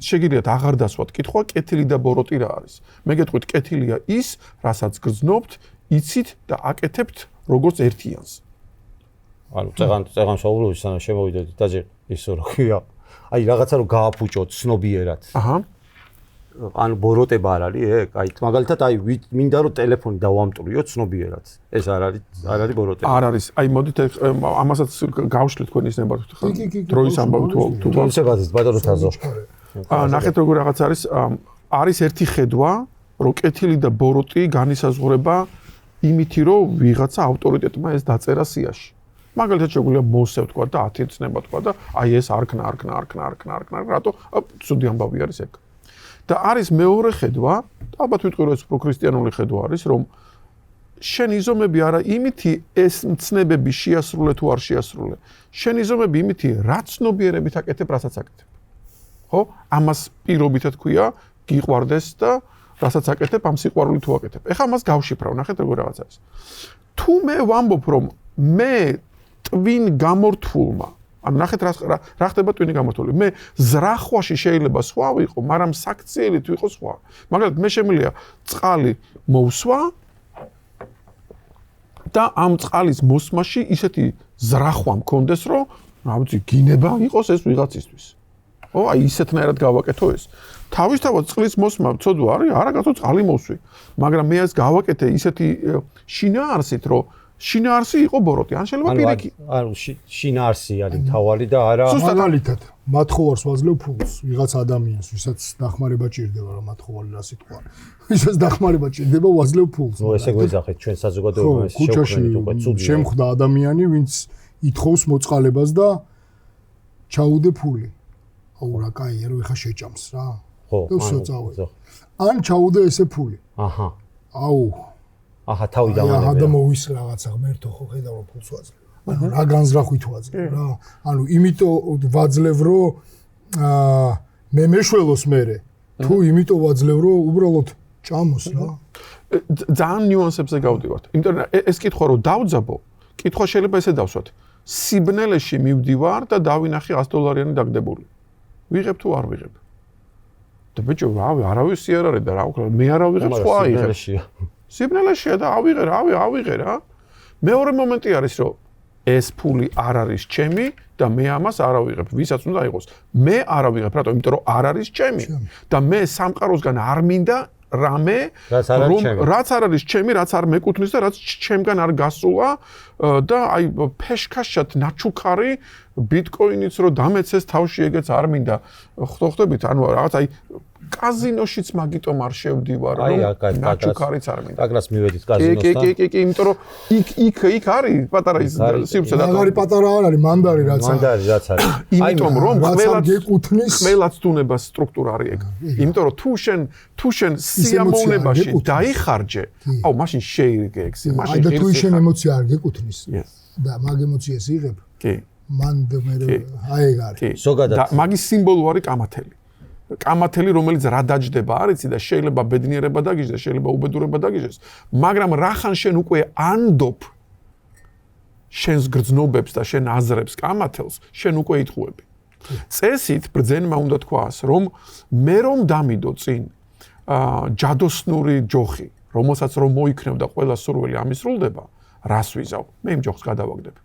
შეგიძლიათ აღარ დასვათ კითხვა, კეთილი და ბოროტი რა არის. მე გეტყვით, კეთილია ის, რასაც გრძნობთ, იცით და აკეთებთ როგორც ერთიანს. ანუ წეღან საუბრობთ, სანამ შემოვიდეთ და ისო რა ქვია. აი რაღაცა რომ გააფუჭოთ ცნობიერად. აჰა. ანუ ბოროტება არ არის ეგ? აი მაგალითად აი მინდა რომ ტელეფონი დავამტვრიო ცნობიერად. ეს არ არის ბოროტება. არ არის. აი მოდით ამასაც გავშლით თქვენ ის ნებართვით ხარ. დროის ამბავი თუ ისევადეთ ბატონო თაზო. ნახეთ როგორ რაღაც არის ერთი ხედვა, რომ კეთილი და ბოროტი განისაზღვრება იმითი, რომ ვიღაცა ავტორიტეტმა ეს დაწერა სიაში. მაგალითად შეგვიძლია მოსევ თქვა და 10 ცნება თქვა და აი ეს არქნა, რატო? ცუდი ამბავი არის ეგ. და არის მეორე ხედვა, ალბათ ვიტყვი რომ ეს უფრო ქრისტიანული ხედვა არის, რომ შენ იზომები არა იმითი ეს მცნებები შეასრულე თუ არ შეასრულე. შენ იზომები იმითი რა ცნობიერებით აკეთებ, რასაც აკეთებ. ხო? ამას პირობითად ქვია, გიყვარდეს და რასაც აკეთებ, ამ სიყვარულით თუ აკეთებ. ეხლა მას გავშიფრავ, ნახეთ როგორ რაღაც არის. თუ მე ვამბობ, რომ მე ტვინ გამორთულმა ანუ ნახეთ რა ხდება ტვინი გამორთული. მე ზრახვაში შეიძლება სხვა ვიყო, მაგრამ საქციელით ვიყო სხვა. მაგალითად მე შემიძლია წყალი მოვსვა და ამ წყალის მოსმაში ისეთი ზრახვა მქონდეს, რომ რა ვიცი, გინება იყოს ეს ვიღაცისთვის. ო, აი ისეთნაირად გავაკეთო ეს. თავისთავად წყლის მოსმა ცოდვა არის, არა კაცო წყალი მოსვი. მაგრამ მე ეს გავაკეთე ისეთი შინაარსით, რომ შინაარსი იყო ბოროტი, ან შეიძლება პირიქით. ანუ შინაარსი არის თავალი და არა მაგალითად, მათხოვარს ვაძლევ ფულს, ვიღაც ადამიანს, ვისაც დახმარება ჭირდება, რა მათხოვარი რა სიტყვა. ვისაც დახმარება ჭირდება, ვაძლევ ფულს. ნუ ესე გვეძახეთ ჩვენ საზოგადოებას შევქმნით უკვე ცუდი. შემხვდა ადამიანი, ვინც ითხოვს მოწყალებას და ჩაუდე ფული. აუ რა კაია, რომ ეხა შეჭამს რა. ხო, ან ჩაუდე ესე ფული. აჰა. აუ აჰა, თავი დამანებია. და მოვის რაღაცა ღმერთო ხო ხედავ რომ ფულს ვაძლევ. ანუ რა განზრახვით ვაძლევ რა. ანუ იმიტომ ვაძლევ რომ მე მეშველოს მერე. თუ იმიტომ ვაძლევ რომ უბრალოდ ჭამოს რა. ძალიან ნიუანსებზე გავდივართ. იმიტომ რომ ეს კითხვა რო დავძაბო, კითხვა შეიძლება ესე დავსვათ. სიბნელეში მივდივარ და დავინახე $100 დაგდებული. ვიღებ თუ არ ვიღებ? და ბიჭო, არავის არ არის და რა ვქნა, მე არა ვიღებ, სხვა აიღებ. სიბნელეშია და ავიღე რა. მეორე მომენტი არის, რომ ეს ფული არ არის ჩემი და მე ამას არ ავიღებ. ვისაც უნდა იყოს. მე არ ავიღებ, რატომ? იმიტომ რომ არ არის ჩემი. და მე სამყაროსგან არ მინდა რამე, რაც არ არის ჩემი, რაც არ მეკუთვნის და რაც ჩემგან არ გასულა და აი ფეშქაშად ნაჩუქარი ბიტკოინიც რო დამეცეს თავში ეგეც არ მინდა. ხვდებით, ანუ რაღაც აი კაზინოშიც მაგიტომ არ შევდივარ, რომ ნაჩუქარიც არ მინდა. აკრას მივედით კაზინოსთან. კი, იმიტომ რომ იქ არის პატარა ის სივრცე და მაგარი პატარა არ არის, მანდარი რაც არის. იმიტომ რომ ყველაც დუნებას სტრუქტურა არის ეგ. იმიტომ რომ თუ შენ სიამოვნებაში დაიხარჯე, აუ მაშინ შეირგე ეგ. მაშინ და თუ შენ ემოცია არ გეკუთვნის და მაგ ემოციას იღებ. კი. მან მე აი ეგ არის. ზოგადად მაგის სიმბოლო არის კამათელი. კამათელი, რომელიც რა დაჯდება, არიცი და შეიძლება ბედნიერება დაგიჟდეს, შეიძლება უბედურება დაგიჟდეს, მაგრამ რახან შენ უკვე ანდობ შენს გრძნობებს და შენ აზრებს კამათელს, შენ უკვე იტყუები. წესით ბრძენმა უნდა თქვას, რომ მე რომ დამიდო წინ ჯადოსნური ჯოხი, რომელსაც რომ მოიქნევ და ყველა სურვილი ამისრულდება, რას ვიზავ? მე იმ ჯოხს გადავაგდებ.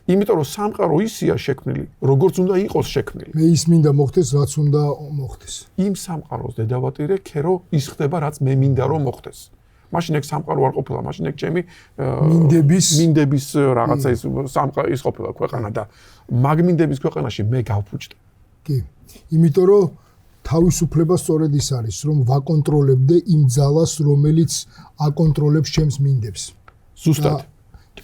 იმიტომ რომ სამყარო ისია შექმნილი, როგორც უნდა იყოს შექმნილი. მე ის მინდა მოხდეს, რაც უნდა მოხდეს. იმ სამყაროს დედავატირე ქერო ის ხდება, რაც მე მინდა რომ მოხდეს. მაშინ ეგ სამყარო არ ყოფილა, მაშინ ეგ ჩემი მინდების რაღაცა ის სამყარო ის ყოფილა ქვეყანა და მაგ მინდების ქვეყანაში მე გავფუჭდე. კი. იმიტომ რომ თავისუფლება სწორედ ის არის, რომ ვაკონტროლებდე იმ ძალას, რომელიც აკონტროლებს ჩემს მინდებს. ზუსტად.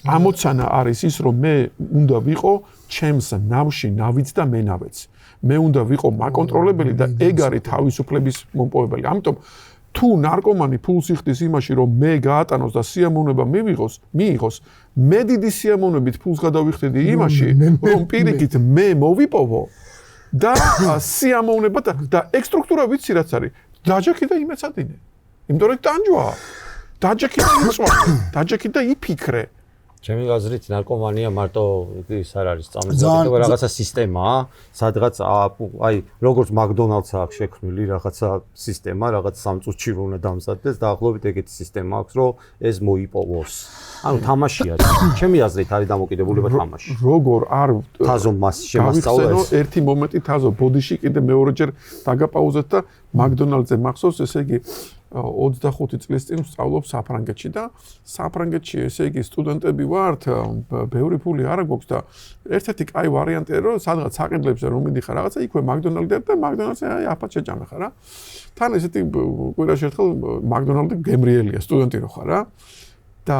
ამოცანა არის ის, რომ მე უნდა ვიყო ჩემს ნავში ნავიც და მენავეც. მე უნდა ვიყო მაკონტროლებელი და ეგ არის თავისუფლების მომპოვებელი. ამიტომ თუ ნარკომანი ფულს იხდის იმაში, რომ მე გაატანოს და სიამოვნება მიიღოს, მე დიდი სიამოვნებით ფულს გადავიხდიდი იმაში, რომ პირიქით მე მოვიპოვო და სიამოვნება და ეგ სტრუქტურა ვიცი რაც არის. დაჯექი და იმეცადინე. იმიტომ რომ ტანჯვაა. დაჯექი და იწვავე. დაჯექი და იფიქრე. ჩემი აზრით ნარკომანია მარტო ის არ არის წამოწევი რაღაცა სისტემაა, სადღაც აი როგორც მაკდონალდს აქვს შექმნილი რაღაცა სისტემა, რაღაც სამწუთში რომ უნდა დამზადდეს, დაახლოებით ეგეთი სისტემა აქვს, რომ ეს მოიპოვოს. ანუ თამაშია. ჩემი აზრით არის დამოკიდებულება თამაში. როგორ არ თაზო მას შემასწავლა ეს. ერთი მომენტი თაზო ბოდიში კიდე მეორეჯერ დაგაპაუზეთ და მაკდონალდზე მახსოვს, ესე იგი 25 წლის წინ ვსწავლობ საფრანგეთში და საფრანგეთში ესე იგი სტუდენტები ვართ, ბევრი ფული არ გვაქვს და ერთ-ერთი კაი ვარიანტია რომ სადღაც საყიდლებზე რომ მიდიხარ რაღაცა იქვე მაკდონალდია და მაკდონალდზე აი აფად შეჭამე ხარ რა. თან ესეთი კვირაში ერთხელ მაკდონალდი გემრიელია სტუდენტი რო ხარ რა. და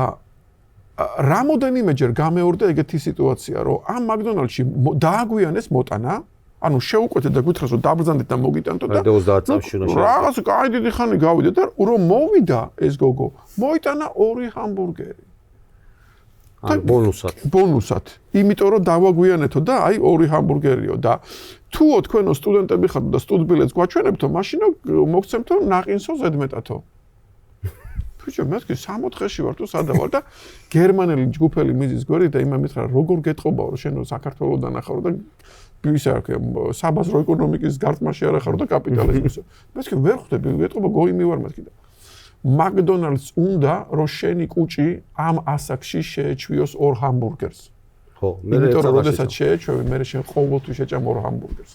რამოდენიმეჯერ გამეორდა ეგეთი სიტუაცია რომ ამ მაკდონალდში დააგვიანეს მოტანა ანუ შეუკვეთეთ და გითხრას რომ დაბრძანდეთ და მოგიტანტო და 20 წამში უნდა შევა. რაღაც კაი დიდი ხანი გავიდე და რომ მოვიდა ეს გოგო, მოიტანა 2 ჰამბურგერი. ან ბონუსად. იმიტომ რომ დავაგვიანეთო და აი 2 ჰამბურგერიო და თუო თქვენო სტუდენტები ხართ და სტუდბილეთს გვაჩვენებთო, მაშინო მოგცემთო ნაყინსო ზედმეტათო. ბიჭო, მეთქი 60-ში ვარ თუ სადა ვარ და გერმანელი ჯგუფელი მიზის გვერდი და იმან მითხრა როგორ გეტყობაო რომ შენ საქართველოსდან ახარო და ისე არ ქვია საბაზრო ეკონომიკის გარტმაში არ ახარო და კაპიტალიზმის. მეთქი ვერ ხვდები, გეტყობა გოიმი ვარ მეთქი და მაკდონალდს უნდა რომ შენი კუჭი ამ ასაკში შეეჩვიოს 2 ჰამბურგერს. ხო, მე როდესაც შეეჩვევი, მე შენ ყოველთვის შეჭამ 2 ჰამბურგერს.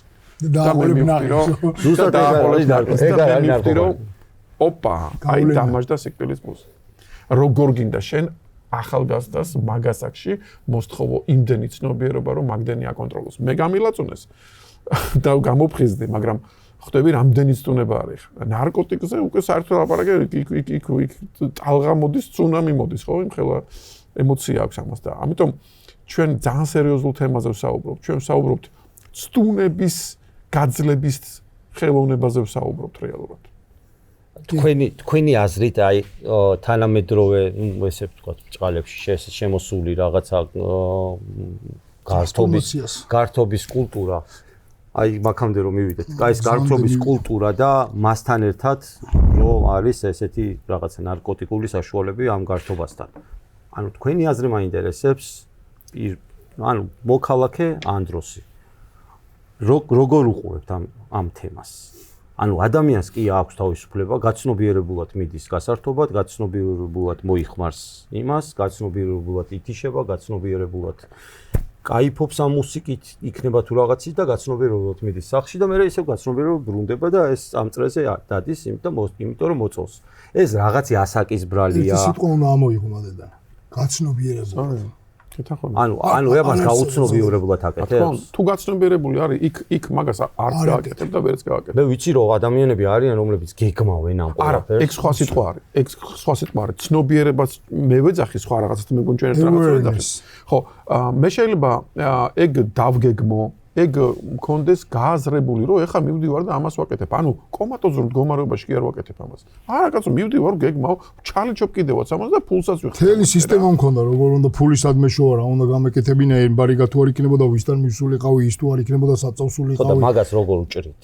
და მე მივხვირო, ზუსტად ეგ არის ნარკომანი. ოპა, აი დამაჯდა სიკვდილის პულს. როგორ გინდა შენ ახალგაზრდას მაგასაკში მოსთხოვო იმდენი ცნობიერება, რომ მაგდენი აკონტროლოს. მე გამილაწუნეს და გამოფხიზდი, მაგრამ ხვდები რამდენი ცუნება არის. ნარკოტიკზე უკვე საერთოდ ლაპარაკი იქ ტალღა მოდის, ცუნამი მოდის, ხო? იმხელა ემოცია აქვს ამას და ამიტომ ჩვენ ძალიან სერიოზულ თემაზე ვსაუბრობთ. ჩვენ ვსაუბრობთ ცუნების გაძლების ხელოვნებაზე ვსაუბრობთ რეალურად. თქვენი აზრით აი თანამედროვე ესე ვთქვათ ბჭყალებში შემოსული რაღაცა გართობის კულტურა აი მაგამდე რომ მივიდეთ. აი ეს გართობის კულტურა და მასთან ერთად რომ არის ესეთი რაღაცა ნარკოტიკული საშუალები ამ გართობასთან. ანუ თქვენი აზრი მაინტერესებს ანუ მოქალაქე ანდროსი. როგორ უყურებთ ამ თემას? ანუ ადამიანს კი აქვს თავისუფლება, გაცნობიერებულად მიდის გასართობად, გაცნობიერებულად მოიხმარს იმას, გაცნობიერებულად ითიშება, გაცნობიერებულად კაიფობს ამ მუსიკით, იქნება თუ რაღაცით და გაცნობიერებულად მიდის სახლში და მე ისევ გაცნობიერებულად ბრუნდება და ეს ამ წრეზე დადის, იმიტომ რომ მოწონს. ეს რაღაცი ასაკის ბრალია. ეს სიტყვა უნდა ამოიღო დედა. გაცნობიერებულად. ანუ ებას გაუცნობიერებლად აკეთებს. თუ გაცნობიერებული არის, იქ მაგას არც გააკეთებ და ვერც გააკეთებ. მე ვიცი რომ ადამიანები არიან, რომლებიც გეგმავენ ამ ყველაფერს. არა, ეგ სხვა სიტყვა არის. ეგ სხვა სიტყვა არის. ცნობიერებას მე ვეძახი სხვა რაღაცას მე მგონი ჩვენ ერთ რაღაცას ვეძახი. ხო, მე შეიძლება ეგ დავგეგმო, ეგ მქონდეს გააზრებული, რომ ეხლა მივდივარ და ამას ვაკეთებ. ანუ კომატოზურ მდგომარეობაში კი არ ვაკეთებ ამას. არა, კაცო, მივდივარ, გეგმავ, ჩალიჩობ კიდევაც ამას და ფულსაც ვიხდი. მთელი სისტემა მქონდა, როგორ უნდა ფულისადმე შოა რა, უნდა გამეკეთებინა ემბარიგა თუ არ იქნებოდა, ვისთან მისულიყავი, ის თუ არ იქნებოდა, საწავსულიყავი. ხო და მაგას როგორ უჭრით?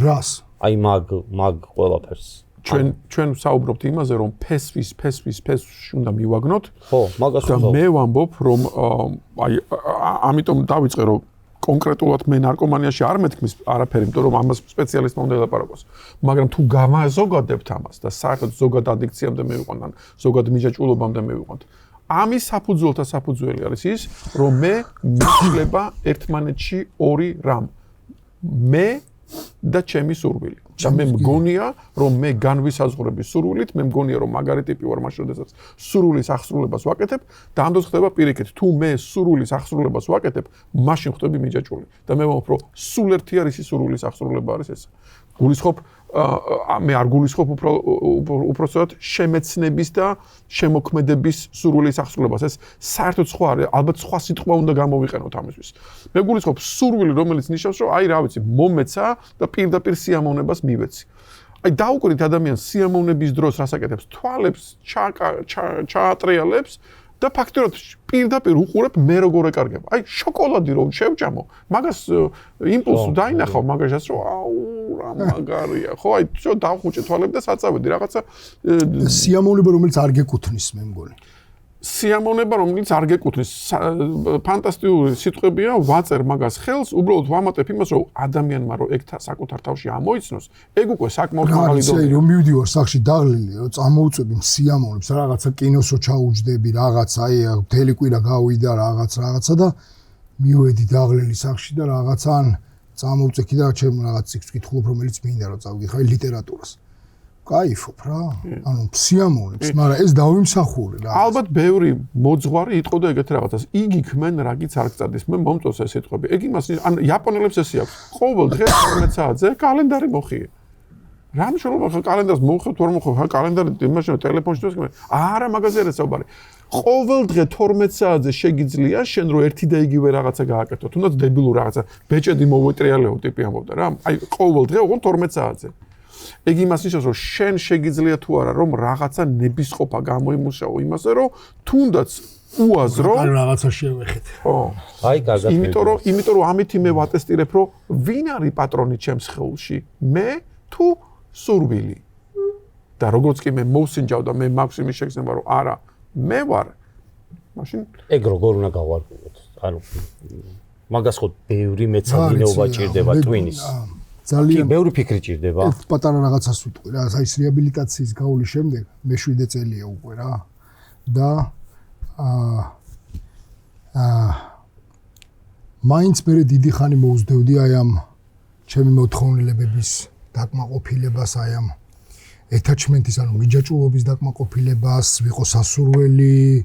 რას? აი მაგ ყველაფერს. ჩვენ საუბრობთ იმაზე, რომ ფესვში უნდა მივაგნოთ. ხო, მაგას და მე ვამბობ, რომ აი ამიტომ დავიწყე რომ კონკრეტულად მე ნარკომანიაში არ მეთქმის არაფერი, იმიტომ რომ ამას სპეციალისტმა უნდა ელაპარაკოს. მაგრამ თუ გავაზოგადებთ ამას და საერთოდ ზოგად ადიქციამდე მივიყვანთ, ან ზოგად მიჯაჭვულობამდე მივიყვანთ, ამის საფუძველთა საფუძველი არის ის, რომ მე მიცლება ერთმანეთში ორი რამ. მე და ჩემი სურვილი. და მე მგონია, რომ მე განვისაზღვრები სურვილით, მე მგონია, რომ მაგარი ტიპი ვარ მაშინ, როდესაც სურვილის აღსრულებას ვაკეთებ და ამ დროს ხდება პირიქით, თუ მე სურვილის აღსრულებას ვაკეთებ, მაშინ ხდები მიჯაჭვული. და მე ვამბობ, რომ სულ ერთი არის ის სურვილის აღსრულება არის ეს. გულისხმობ მე არ გულისხმობ უпростоად შემეცნების და შემოქმედების სურვილის აღსრულებას. ეს საერთოდ სხვა არის, ალბათ სხვა სიტყვა უნდა გამოვიყენოთ ამისთვის. მე გულისხმობ სურვილი, რომელიც ნიშნავს, რომ აი რა ვიცი, მომეცა და პირდაპირ სიამოვნებას მივეცი. აი დაუკვირდით ადამიანს სიამოვნების დროს რას აკეთებს? თვალებს ჩაატრიალებს და ფაქტობრივად პირდაპირ უყურებ მე როგორ ეკარგება. აი შოკოლადი რომ შევჭამო, მაგას იმპულსს დაინახავ მაგაშას რომ აუ რა მაგარია. ხო, აი შო დავხუჭე თვალები და საწავედი რაღაცა სიამოვნება რომელიც არ გეკუთვნის მე მგონი. სიამოვნება რომელიც არ გეკუთვნის ფანტასტიკური სიტყვებია, ვაწერ მაგას ხელს, უბრალოდ ვამატებ იმას, რომ ადამიანმა რომ ეგ საკუთარ თავში ამოიცნოს, ეგ უკვე საკმაოდ მაღალი დონეა. რომ მივდივარ სახში დაღლილი, რომ წამოუწევი სიამოვნებს, რაღაცა კინოს რო ჩაუჯდები, რაღაცა, აი მთელი კვირა გავიდა რაღაცა და მივედი დაღლილი სახში და რაღაცა ან წამოუწევი და ჩემ რაღაც ციკლს ვკითხულობ, რომელიც მინდა რომ წავგიხარი ლიტერატურას. კაიფობ რა. ანუ სიამოვნებს, მაგრამ ეს დავიმსახურე რა. ალბათ ბევრი მოძღვარი იტყოდა ეგეთ რაღაცას. იგი ქმენ რაგიც არ გწადის. მე მომწონს ეს სიტყვები. ეგ იმას ან იაპონელებს ესე აქვს. ყოველ დღე 12 საათზე კალენდარი მოხიე. რა მნიშვნელობა ხა კალენდარს მოხევ თუ არ მოხევ? ხა კალენდარი იმაში ტელეფონში თუ არა მაგაზე არ საუბარი. ყოველ დღე 12 საათზე შეგიძლია შენ რო ერთი და იგივე რაღაცა გააკეთო. თუნდაც დებილურ რაღაცა ბეჭედი მოვეტრიალეო ტიპი ამბობდა რა. აი ყოველ დღე ოღონდ 12 საათზე. ეგ იმას ნიშნავს, რომ შენ შეგიძლია თუ არა რომ რაღაცა ნებისყოფა გამოიმუშაო იმასე, რომ თუნდაც უაზრო რაღაცა შევეხეთ. ხო. აი კარგად. იმიტომ რომ ამით მე ვატესტირებ, რომ ვინ არის პატრონი ჩემს სხეულში? მე თუ სურვილი. და როგორც კი მე მოვსინჯავ და მე მაქვს იმის შეგრძნება, რომ არა, მე ვარ. მაშინ ეგ როგორ უნდა გავარკვიოთ? ანუ მაგას ხო ბევრი მეცადინეობა ჭირდება ტვინის. ძალიან ბევრი ფიქრი ჭირდება. პატარა რაღაცას ვიტყვი რა, აი ეს რეაბილიტაციის გავლის შემდეგ მე 7 წელია უკვე რა. და მაინც მე დიდი ხანი მოუძდევდი აი ამ ჩემი მოთხოვნილებების დაკმაყოფილებას, აი ამ ეთაჩმენტის, ანუ მიჯაჭვულობის დაკმაყოფილებას, ვიყო სასურველი,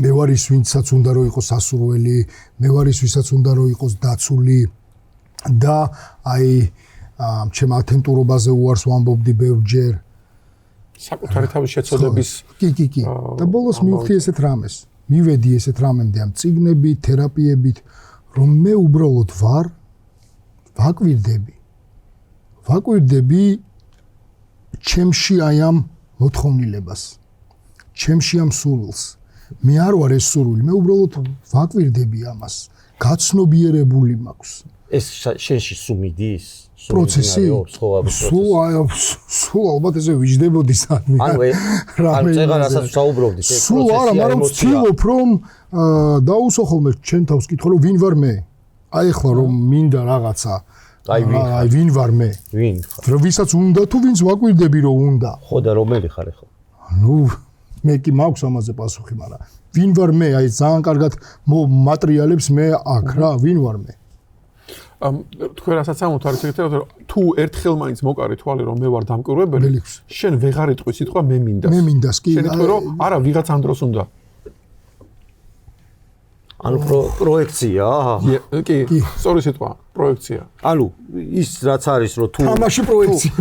მე ვარ ის, ვინცაც უნდა რომ იყოს სასურველი, მე ვარ ის, ვისაც უნდა რომ იყოს დაცული. და აი ჩემ ათენტურობაზე უარს ვამბობდი ბევრჯერ საკუთარი თავის შეცოდების კი და ბოლოს მივხვდი ესეთ რამეს მივედი ესეთ რამემდე ამ წიგნებით თერაპიებით რომ მე უბრალოდ ვაკვირდები ჩემში აი ამ მოთხოვნილებას ჩემში ამ სურვილს მე არ ვარ ეს სურვილი, მე უბრალოდ ვაკვირდები ამას. გაცნობიერებული მაქვს. ეს შენში სუმიდის პროცესი სულ ალბათ ესე ვიждდებოდი საქმე. ანუ წეგანასაც საუბრობდით ეს პროცესი. სულ არა, მაგრამ ვცდილობ რომ დაუსვა ხოლმე ჩემ თავს კითხო რომ ვინ ვარ მე? აი ახლა რომ მინდა რაღაცა. აი ვინ ვარ მე? ვინ ხარ? რომ ვისაც უნდა თუ ვინც ვაკვირდები რომ უნდა. ხო და რომელი ხარ ახლა? ნუ მე კი მაქვს ამაზე პასუხი, მაგრამ ვინ ვარ მე? აი ძალიან კარგად მატერიალებს მე აქ რა, ვინ ვარ მე? თქვენ რასაც ამოთ არის ეგეთი რომ თუ ერთხელ მაინც მოკარი თვალი რომ მე ვარ დამკვირვებელი, შენ ვეღარ იტყვი სიტყვა მე მინდას. მე მინდას კი. შენ იტყვი რომ არა ვიღაც ამ დროს უნდა. ანუ პროექცია? კი, სწორი სიტყვა, პროექცია. ანუ ის რაც არის რომ თუ თამაში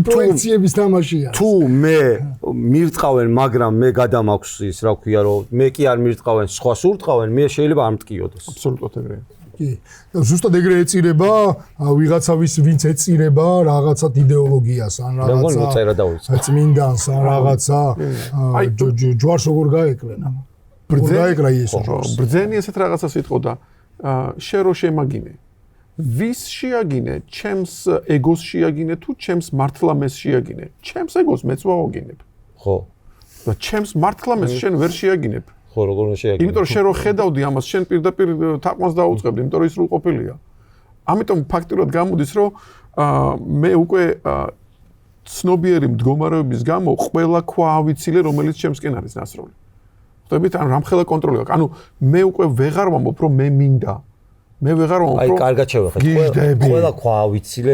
პროექციების თამაშია. თუ მე მირტყავენ, მაგრამ მე გადამაქვს ის რა ქვია რომ მე კი არ მირტყავენ, სხვა სურტყავენ, მე შეიძლება არ მტკიოდეს. აბსოლუტურად ეგრეა. კი. ზუსტად ეგრე ეწირება, ვიღაცავის ვინც ეწირება რაღაცა იდეოლოგიას, ან რაღაცა წმინდანს, ან რაღაცა ჯვარს როგორ გაეკლენა. გაეკრა იესოს. ბრძენი ესეთ რაღაცას იტყოდა, შენ რო შემაგინე. ვის შეაგინე? ჩემს ეგოს შეაგინე თუ ჩემს მართლა მეს შეაგინე? ჩემს ეგოს მეც ვაოგინებ. ხო. და ჩემს მართლა მეს შენ ვერ შეაგინებ. ხო, როგორ შეაგინებ? იმიტომ რომ შენ რო ხედავდი ამას, შენ პირდაპირ თაყვანს დაუწყებდი, იმიტომ რომ ის სრულყოფილია. ამიტომ ფაქტურად გამოდის, რომ მე უკვე ცნობიერი მდგომარეობის გამო ყველა ქვა ავიცილე, რომელიც ჩემსკენ არის ნასროლი. ხდებით, ან რამხელა კონტროლი აქვს. ანუ მე უკვე ვეღარ ვამბობ, რომ მე მინდა. მე ვეღარ ვამბობ, რომ აი, კარგად შევეხეთ. ყველა ქვა ავიცილე,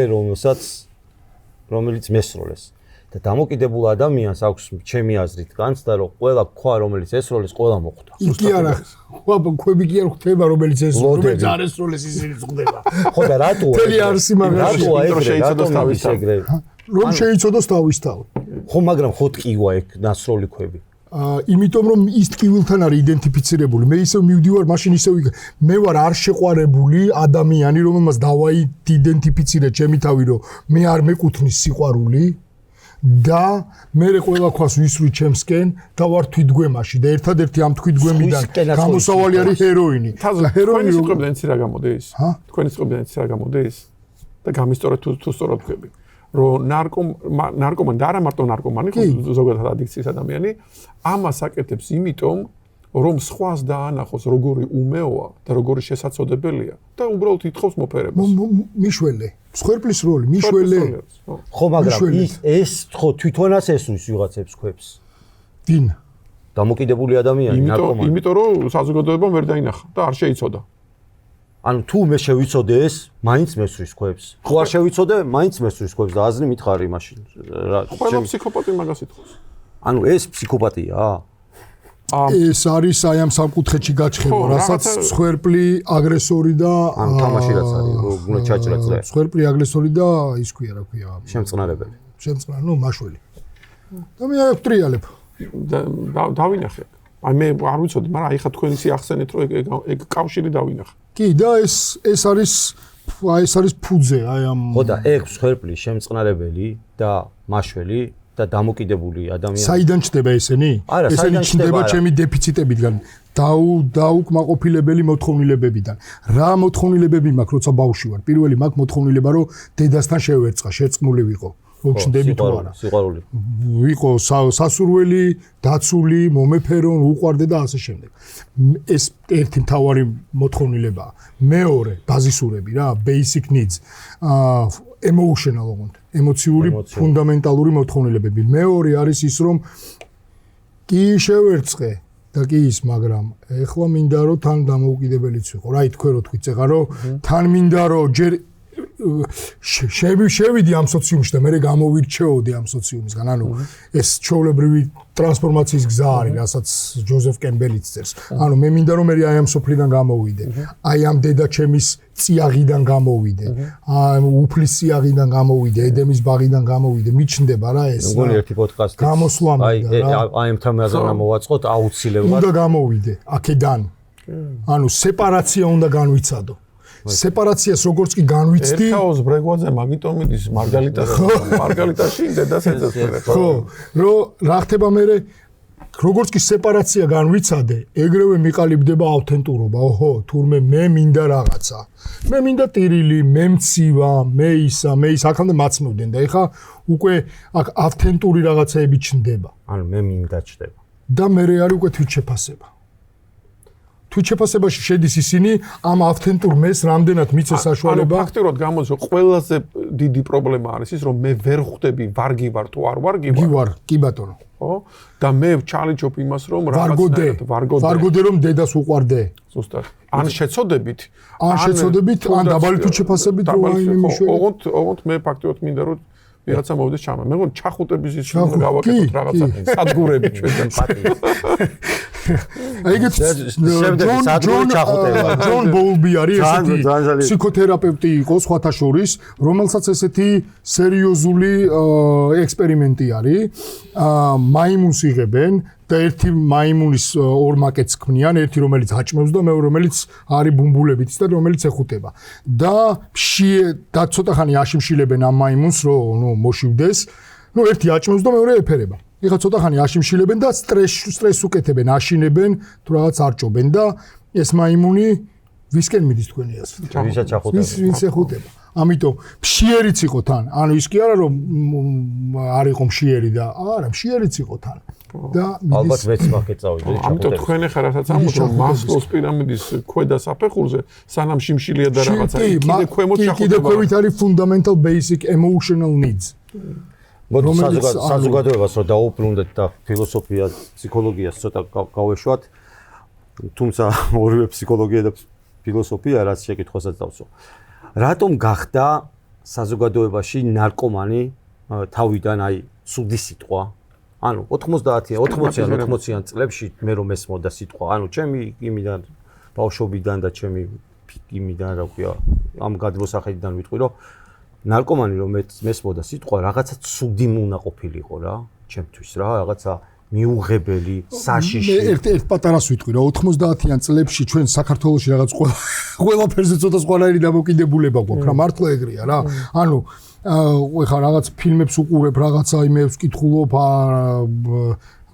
რომელიც მესროლეს. და დამოკიდებულ ადამიანს აქვს ჩემი აზრით განცდა, რომ ყველა ქვა, რომელიც ესროლეს, ყველა მოხვდა. კი არა, ქვები კი არ ხვდება, რომელიც ესროლეს, რომელიც არ ესროლეს ისინიც ხვდება. ხო და რატოა? თელი არისი მაგაში. რომ შეიცოდოს თავისთავად. რომ შეიცოდოს თავისთავად. ხო, მაგრამ ხო ტკივა ეგ ნასროლი ქვები. იმიტომ რომ ის ტკივილთან არის იდენტიფიცირებული. მე ისევ მივდივარ, მაშინ ისევ მე ვარ არ შეყვარებული ადამიანი, რომელმაც დავაიდენტიფიცირე ჩემი თავი, რომ მე არ მეკუთვნის სიყვარული და მე ყველა ქვას ვისვრი ჩემსკენ და ვარ თვითგვემაში და ერთადერთი ამ თვითგვემიდან გამოსავალი არის ჰეროინი. ჰეროინი სიტყვებიდან იცი რა გამოდის? თქვენი სიტყვებიდან იცი რა გამოდის? და გამისტორეთ თუ სწორად ვქები. რომ ნარკომანი და არა მარტო ნარკომანი, ზოგადად ადიქციის ადამიანი, ამას აკეთებს იმიტომ, რომ სხვას დაანახოს როგორი უმეოა და როგორი შესაძლებელია და უბრალოდ ითხოვს მოფერებას. მიშველე, მსხვერპლის როლი, მიშველე. ხო, მაგრამ ეს ხო თვითონაც ესვის ვიღაცებს ქვებს. ვინ? დამოკიდებული ადამიანი, ნარკომანი. იმიტომ რომ საზოგადოებამ ვერ დაინახა და არ შეიცოდა. ანუ თუ მე შევიცოდე ეს, მაინც მესვრის ქვებს. თუ არ შევიცოდე, მაინც მესვრის ქვებს და აზრი მითხარი მაშინ. ყველა ფსიქოპატი მაგას ითხოვს. ანუ ეს ფსიქოპატია? ეს არის აი ამ სამკუთხედში გაჩხება, რასაც მსხვერპლი, აგრესორი და თამაში რაც არის, უნდა ჩაჭრა წრე. მსხვერპლი, აგრესორი და ის ქვია, რა ქვია? შემწყნარებელი. ნუ მაშველი. და მე აი ვტრიალებ. დავინახე. აი მე არ ვიცოდი, მაგრამ აი ხა თქვენ ისე ახსენეთ, რომ ეგ კავშირი დავინახე. კი, და ეს არის ფუძე, აი ამ ხო და ეგ მსხვერპლი, შემწყნარებელი და მაშველი და დამოკიდებული ადამიანი. საიდან ჩდება ესენი? ესენი ჩნდება ჩემი დეფიციტებიდან, დაუკმაყოფილებელი მოთხოვნილებებიდან. რა მოთხოვნილებები მაქვს, როცა ბავშვი ვარ? პირველი მაქვს მოთხოვნილება, რომ დედასთან შევერწყა, შეწყმული ვიყო. მოგჩნდები თუ არა? სიყვარული. ვიყო სასურველი, დაცული, მომეფერონ, უყვარდე და ასე შემდეგ. ეს ერთი მთავარი მოთხოვნილებაა. მეორე, ბაზისურები რა, basic needs. emotional ones, ემოციური ფუნდამენტალური მოთხოვნილებები. მეორე არის ის, რომ კი შევერწყე და კი ის, მაგრამ ეხლა მინდა რომ თან დამოუკიდებელიც ვიყო. რა თქვენ რო თქვიცეღა რომ თან მინდა რომ ჯერ შევიდი ამ სოციუმში და მე გამოვირჩეოდი ამ სოციუმისგან. ანუ ეს ჩვეულებრივი ტრანსფორმაციის გზა არის, რასაც ჯოზეფ კემბელიც წერს. ანუ მე მინდა რომ მე აი ამ სოფლიდან გამოვიდე. აი ამ დედაჩემის წიაღიდან გამოვიდე. აი უფლის წიაღიდან გამოვიდე, ედემის ბაღიდან გამოვიდე. მიჩნდება რა ეს. მგონი ერთი პოდკასტი. გამოსვლა მინდა რა. აი ამ თემაზე უნდა მოვაწყოთ აუცილებლად. უნდა გამოვიდე აქედან. ანუ სეპარაცია უნდა განვიცადო. სეპარაციას როგორც კი განვიცდი ერქაოს ბრეგვაძე მაგიტომ მიდის მარგალიტაში დედას ეძებს ხო რომ რა ხდება მე როგორც კი სეპარაცია განვიცადე, ეგრევე მიყალიბდება ავთენტურობა. ოჰო, თურმე მე მინდა რაღაცა. მე მინდა ტირილი, მე მცივა, მე ისა, აქამდე მაცმევდნენ და ეხა უკვე აქ ავთენტური რაღაცაები ჩნდება. ანუ მე მინდა ჩდება. და მე არის უკვე თვითშეფასება. თვითშეფასებაში შედის ისინი ამ ავთენტურ მეს რამდენად მიცეს საშუალება. ფაქტიურად გამოდის, რომ ყველაზე დიდი პრობლემა არის ის, რომ მე ვერ ხვდები ვარგი ვარ თუ არ ვარგი ვარ. გივარ, კი ბატონო. ხო? და მე ჩალენჯობ იმას, რომ ვარგოდე რომ დედას უყვარდე. ზუსტად. ან შეცოდებით, ან დაბალი თვითშეფასებით რომ აი მიშვე. ოღონდ მე ფაქტიურად მინდა რომ ვიღაცა მოვიდეს ჩამა. მე მგონი ჩახუტების ის გავაკეთოთ რაღაცა სადგურები ჩვენთან პატი. აი ეგეთ ჯონ ბოულბი არის ესეთი ფსიქოთერაპევტი იყო სხვათა შორის, რომელსაც ესეთი სერიოზული ექსპერიმენტი არის. მაიმუნს იღებენ და ერთი მაიმუნის ორ მაკეტს ქმნიან, ერთი რომელიც აჭმევს და მეორე რომელიც არის ბუმბულებით და რომელიც ეხუტება. და ცოტა ხანი აშიმშილებენ ამ მაიმუნს, რომ მოშივდეს. ერთი აჭმევს და მეორე ეფერება. ეხლა ცოტა ხანი აშიმშილებენ და სტრესს უკეთებენ, აშინებენ, თუ რაღაც არჭობენ და ეს მაიმუნი ვისკენ მიდის თქვენი აზრით? ვისაც ახუტება. ვის ეხუტება. ამიტომ მშიერიც იყო თან. ანუ ის კი არა რომ არ იყო მშიერი და არა, მშიერიც იყო თან. და ალბათ მეც მაგეთ წავიდე ჩახუტები. ამიტომ თქვენ ახლა რასაც ამბობთ, რომ მასლოს პირამიდის ქვედა საფეხურზე სანამ შიმშილია და რაღაცა კიდე ქვემოთ ჩახუტება. კიდე ქვევით არის fundamental basic emotional needs. მოდი საზოგადოებას რომ დაუბრუნდეთ და ფილოსოფია, ფსიქოლოგიას ცოტა გავეშვათ. თუმცა ორივე ფსიქოლოგია და ფილოსოფია რაც შეკითხვასაც დავსო. რატომ გახდა საზოგადოებაში ნარკომანი თავიდან აი სუდი სიტყვა? ანუ 80-იან წლებში მე რომ ესმოდა სიტყვა, ანუ ჩემი იმიდან ბავშვობიდან და ჩემი იმიდან რა ქვია, ამ გადმოსახედიდან ვიტყვი რომ ნარკომანი რომ მესმოდა სიტყვა, რაღაცა სუდი უნდა ყოფილიყო რა, ჩემთვის რა, რაღაცა მიუღებელი, საშიში. მე ერთ პატარას ვიტყვი რა, 90-იან წლებში ჩვენ საქართველოში რაღაც ყველაფერზე ცოტა სხვანაირი დამოკიდებულება გვაქვს რა, მართლა ეგრეა რა. ანუ ეხა რაღაც ფილმებს უყურებ, რაღაცა იმებს ვკითხულობ,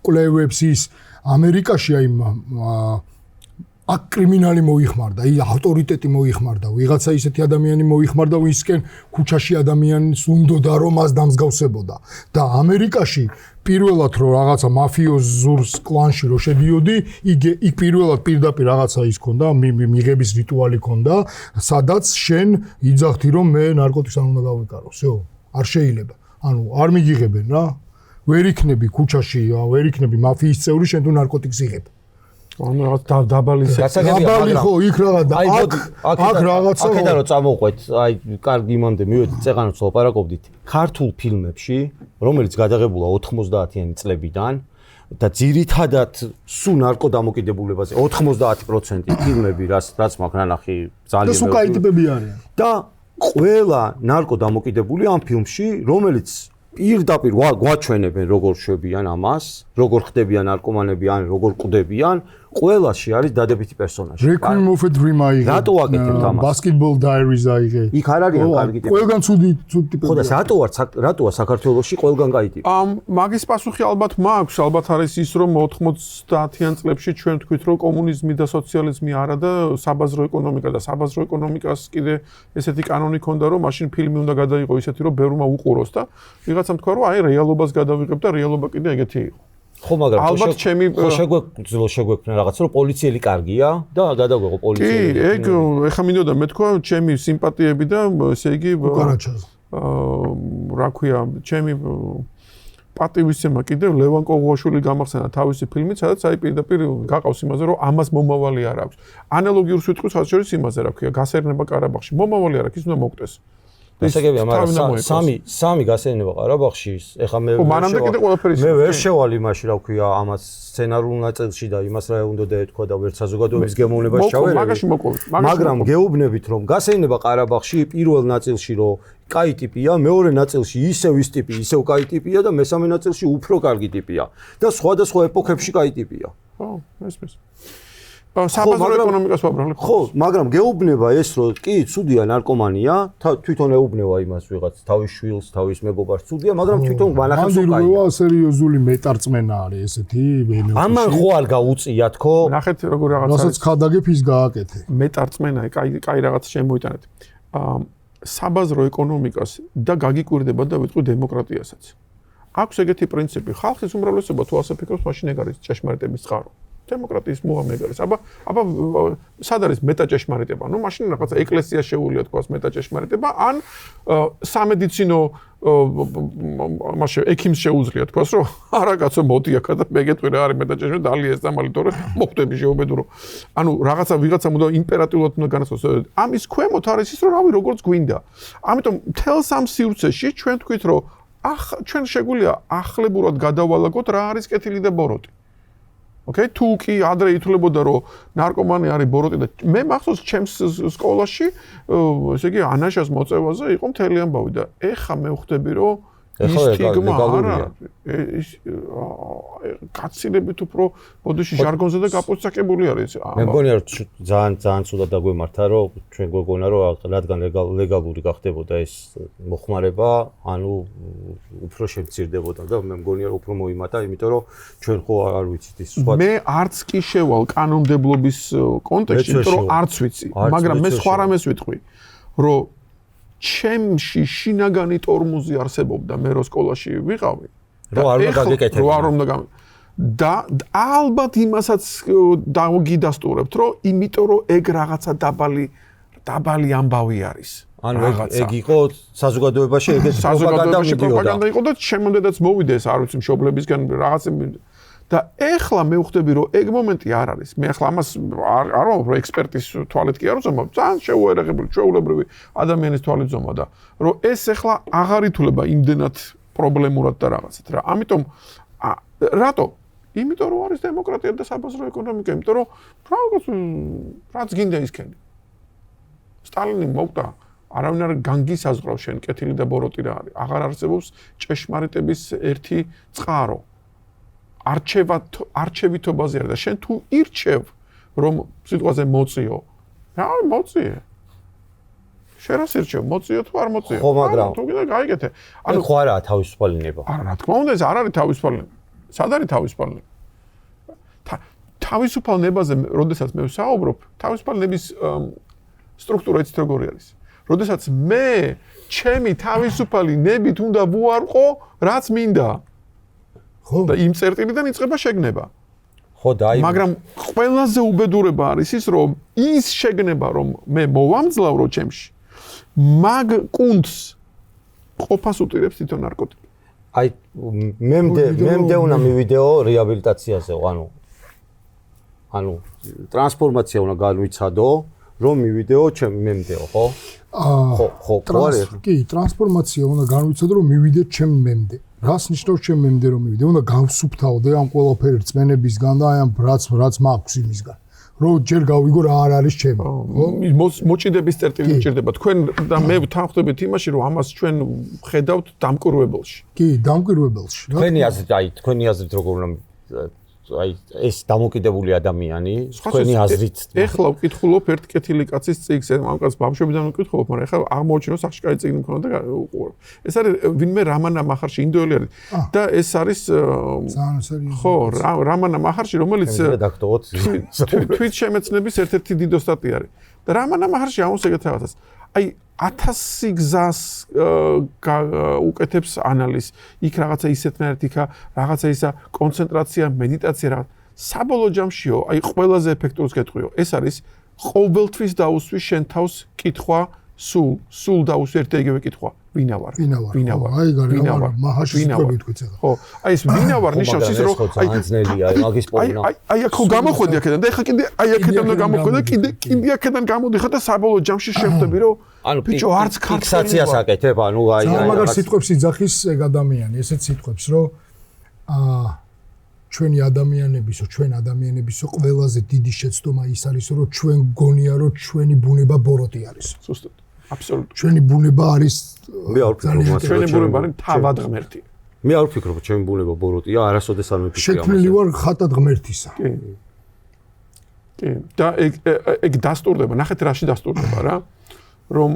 კვლევებს ის ამერიკაში აი აქ კრიმინალი მოიხმარდა, ავტორიტეტი მოიხმარდა, ვიღაცა ისეთი ადამიანი მოიხმარდა, ვისკენ ქუჩაში ადამიანს უნდოდა რომ მას დამსგავსებოდა. და ამერიკაში პირველად რომ რაღაცა მაფიოზურს კლანში რო შედიოდი, იქ პირველად პირდაპირ რაღაცა ის ქონდა, მიღების რიტუალი ქონდა, სადაც შენ იძახდი რომ მე ნარკოტიკს არ უნდა გავიკარო, всё, არ შეიძლება. ანუ არ მიგიღებენ რა. ვერ იქნები ქუჩაში, ვერ იქნები მაფიის წევრი, შენ თუ ნარკოტიკს იღებ. ანუ რაღაც დაბალი ხო იქ რაღაც და აქ რაღაცა აქედან რომ წამოვყვეთ, აი კარგი იმამდე მივედი წეღანოც ლაპარაკობდით ქართულ ფილმებში, რომელიც გადაღებულა 90-იანი წლებიდან და ძირითადად სულ ნარკოდამოკიდებულებაზე 90% ფილმები რაც მაქვს ნანახი ძალიან და სულ კაი ტიპები არიან. და ყველა ნარკოდამოკიდებული ამ ფილმში, რომელიც პირდაპირ გვაჩვენებენ როგორ შვებიან ამას, როგორ ხდებიან ნარკომანები, ან როგორ ყვდებიან, ყველაში არის დადებითი პერსონაჟი. Requiem of a Dream აიღე. რატო აკეთებთ ამას? Basketball Diaries აიღე. იქ არ არიან კარგი ტიპები. ყველგან ცუდი ტიპები. ხო და რატოა საქართველოში ყველგან კაი ტიპი? მაგის პასუხი ალბათ მაქვს, ალბათ არის ის რომ 90-იან წლებში ჩვენ თქვით რომ კომუნიზმი და სოციალიზმი არა და საბაზრო ეკონომიკა და საბაზრო ეკონომიკას კიდე ესეთი კანონი ქონდა რომ მაშინ ფილმი უნდა გადაიღო ისეთი რომ ბევრმა უყუროს და ვიღაცამ თქვა რომ აი რეალობას გადავიღებ და რეალობა კიდე ეგეთი იყო. ხო, მაგრამ ალბათ ჩემი შეგვექმნა რაღაც რომ პოლიციელი კარგია და გადაგვეღო პოლიციელი. კი, ეგ ეხა მინდოდა მე თქვა ჩემი სიმპათიები და ესე იგი რა ქვია, ჩემი პატივისცემა კიდევ ლევან კოღუაშვილი გამახსენა თავისი ფილმით, სადაც აი პირდაპირ გაყავს იმაზე, რომ ამას მომავალი არ აქვს. ანალოგიურს ვიტყვი სხვა შორის იმაზე, რა ქვია, გასერნება ყარაბაღში. მომავალი არ აქვს, ის უნდა მოკტეს. ესეგებია, მაგრამ სამი გასეირნება ყარაბაღში, ეხლა მე ვერ შევალ იმაში, რა ვქვია, ამას სცენარულ ნაწილში და იმას რა უნდა დაეთქვა და ვერც საზოგადოების გემოვნებას ჩავერევი. მაგაში მოყვებით. მაგრამ გეუბნებით, რომ გასეირნება ყარაბაღში პირველ ნაწილში რომ კაი ტიპია, მეორე ნაწილში ისევ ის ტიპი, ისევ კაი ტიპია და მესამე ნაწილში უფრო კარგი ტიპია და სხვადასხვა ეპოქებში კაი ტიპია. ხო, ესმის. საბაზრო ეკონომიკას ვაბრალებ. ხო, მაგრამ გეუბნება ეს რომ კი, ცუდია ნარკომანია, თვითონ ეუბნება იმას ვიღაც თავის შვილს, თავის მეგობარს ცუდია, მაგრამ თვითონ განახსოვს კაია. ანდიროა სერიოზული მეტარწმენა არის ესეთი ბენეფისი. ამან ხო არ გაუწია თქო? ნახეთ როგორ რაღაც რასაც ხადაგებ ის გააკეთე. მეტარწმენა, კაი რაღაც შემოიტანეთ. საბაზრო ეკონომიკას და გაგიკვირდება და ვიტყვი დემოკრატიასაც. აქვს ეგეთი პრინციპი, ხალხის უმრავლესობა თუ ასე ფიქრობს, მაშინ ეგ არის ჭეშმარიტების წყარო. დემოკრატიის მოამე არის. აბა სად არის მეტაჭეშმარიტება? ნუ მაშინ რაღაცა ეკლესია შეუულია თქვას მეტაჭეშმარიტება, ან სამედიცინო მაშინ ექიმს შეუძლია თქვას, რომ არა კაცო მოდი აქა და მეგეთვი რა არის მეტაჭეშმარიტება, დალი ეს დამალი თორე მოხდები შეუბედურო. ანუ ვიღაცა უნდა იმპერატიულად უნდა განაცხადოს. ამის ქვემოთ არის ის, რომ რავი როგორც გვინდა. ამიტომ თელს ამ სივრცეში ჩვენ თქვით, რომ ჩვენ შეგვიძლია ახლებურად გადავალაგოთ რა არის კეთილი და ბოროტი. Okay, თუ კი ადრე ითვლებოდა რომ ნარკომანი არის ბოროტი და მე მახსოვს ჩემს სკოლაში ესე იგი ანაშას მოწევაზე იყო მთელი ამბავი და ეხა მე ვხვდები რომ ის სტიგმა არა ის კაცილებით უფრო ბოდიში ჟარგონზე და გაპოცაკებული არის. მე მგონია რომ ძალიან ცუდად დაგვემართა რომ ჩვენ გვეგონა რომ რადგან ლეგალური გახდებოდა ეს მოხმარება, ანუ უფრო შემცირდებოდა და მე მგონია რომ უფრო მოიმატა, იმიტომ რომ ჩვენ ხო არ ვიცით ის სხვა. მე არც კი შევალ კანონმდებლობის კონტექსტში, იმიტომ რომ არც ვიცი, მაგრამ მე სხვა რამეს ვიტყვი, რომ ჩემში შინაგანი ტორმუზი არსებობდა მე რო სკოლაში ვიყავი რო არ უნდა გაკეთებინა და ალბათ იმასაც დაგიდასტურებთ რომ იმიტომ რომ ეგ რაღაცა დაბალი ამბავი არის ანუ ეგ იყო საზოგადოებაში ეგეთი პროპაგანდა იყო და შემომდედაც მოვიდა ეს არ ვიცი მშობლებისგან რაღაცები და ეხლა მე ვხვდები რომ ეგ მომენტი არ არის. მე ახლა ამას არ ვამბობ რომ ექსპერტის თვალით კი არ ვზომავ, ძალიან შეუერაღებელი, ჩვეულებრივი ადამიანის თვალით ვზომავ და რომ ეს ახლა აღარ ითვლება იმდენად პრობლემურად და რაღაცად რა. ამიტომ რატო? იმიტომ რომ არის დემოკრატია და საბაზრო ეკონომიკა, იმიტომ რომ რაც გინდა ისქენი. სტალინი მოკვდა, არავინ არ განგისაზღვრავს შენ კეთილი და ბოროტი რა არის. აღარ არსებობს ჭეშმარიტების ერთი წყარო. არჩევითობაზე არის და შენ თუ ირჩევ რომ სიტყვაზე მოწიო რა მოწიე შენ რას ირჩევ მოწიო თუ არ მოწიო ხო მაგრამ თუ კიდე გაიგეთე ანუ ხო არა თავისუფალინება არა რა თქმა უნდა ეს არ არის თავისუფალინება სად არის თავისუფალინება თავისუფალნებაზე როდესაც მე ვსაუბრობ თავისუფალნების სტრუქტურა იცით როგორი არის როდესაც მე ჩემი თავისუფალი ნებით უნდა ვუარყო რაც მინდა ხო და იმ წერტილიდან იწყება შეგნება. ხო და აი მაგრამ ყველაზე უბედურება არის ის რომ ის შეგნება რომ მე მოვამძლავრო ჩემში მაგ კუნთს ყოფას უტირებს თვითონ ნარკოტიკი. აი მე უნდა მივიდეო რეაბილიტაციაზე, ანუ ტრანსფორმაცია უნდა განვიცადო, რომ მივიდეო ჩემ მემდეო, ხო? ხო, კი, ტრანსფორმაცია უნდა განვიცადო, რომ მივიდე ჩემ მემდე. რას ნიშნავს ჩემ მემდე რომ მივიდე? უნდა გავსუფთავდე ამ ყველაფერი რწმენებისგან და აი ამ რაც მაქვს იმისგან. რომ ჯერ გავიგო რა არ არის ჩემი, ხო? მოჭიდების წერტილი მჭირდება. თქვენ და მე თანხმდებით იმაში, რომ ამას ჩვენ ხედავთ დამკვირვებელში. კი, დამკვირვებელში. თქვენი აზრით როგორ უნდა აი ეს დამოკიდებული ადამიანი თქვენი აზრით ეხლა ვკითხულობ ერთ კეთილი კაცის წიგნს ამ კაცს ბავშვებიდან ვკითხულობ მაგრამ ეხლა აღმოჩინო სახში კაი წიგნი მქონდა და უყურებ ეს არის ვინმე რამანა მაჰარში ინდოელი არის და ეს არის ხო რამანა მაჰარში რომელიც თვით შემეცნების ერთ-ერთი დიდო სტატია არის და რამანა მაჰარში ამოს ეგეთ რაღაცას აი 1000 გზას უკეთებს ანალიზს. იქ რაღაცა ისეთნაირად იქა, რაღაცა ისა კონცენტრაცია, მედიტაცია რა. საბოლოო ჯამშიო, აი ყველაზე ეფექტურს გეტყვიო. ეს არის ყოველთვის დაუსვი შენ თავს კითხვა, სულ დაუსვი ერთ იგივე კითხვა. ვინა ვარ? აი გარეა, მაჰაში სიტყვით ხა. ხო, აი ეს ვინა ვარ ნიშნავს ის რომ აი ძნელია, მაგის პოვნა. აი აქ ხო გამოხვედი აქედან და ეხა კიდე აი აქედან და გამოხვედი და კიდე აქედან გამოდიხარ და საბოლოო ჯამში შეხვდები რომ ანუ ბიჭო არც ფიქსაციას აკეთებ, ანუ აი მაგარ სიტყვებს იძახის ეგ ადამიანი, ესეთ სიტყვებს, რომ ჩვენი ადამიანებისო, ჩვენ ადამიანებისო ყველაზე დიდი შეცდომა ის არის, რომ ჩვენ გონია, რომ ჩვენი ბუნება ბოროტი არის. ზუსტად. აბსოლუტურად. ჩვენი ბუნება არის მე არ ვფიქრობ, ჩვენი ბუნება არის თავად ღმერთი. მე არ ვფიქრობ, ჩვენი ბუნება ბოროტია, არასოდეს არ მიფიქრე ამას. შექმნილი ვარ ხატად ღმერთისა. და ეგ დასტურდება, ნახეთ რაში დასტურდება რა, რომ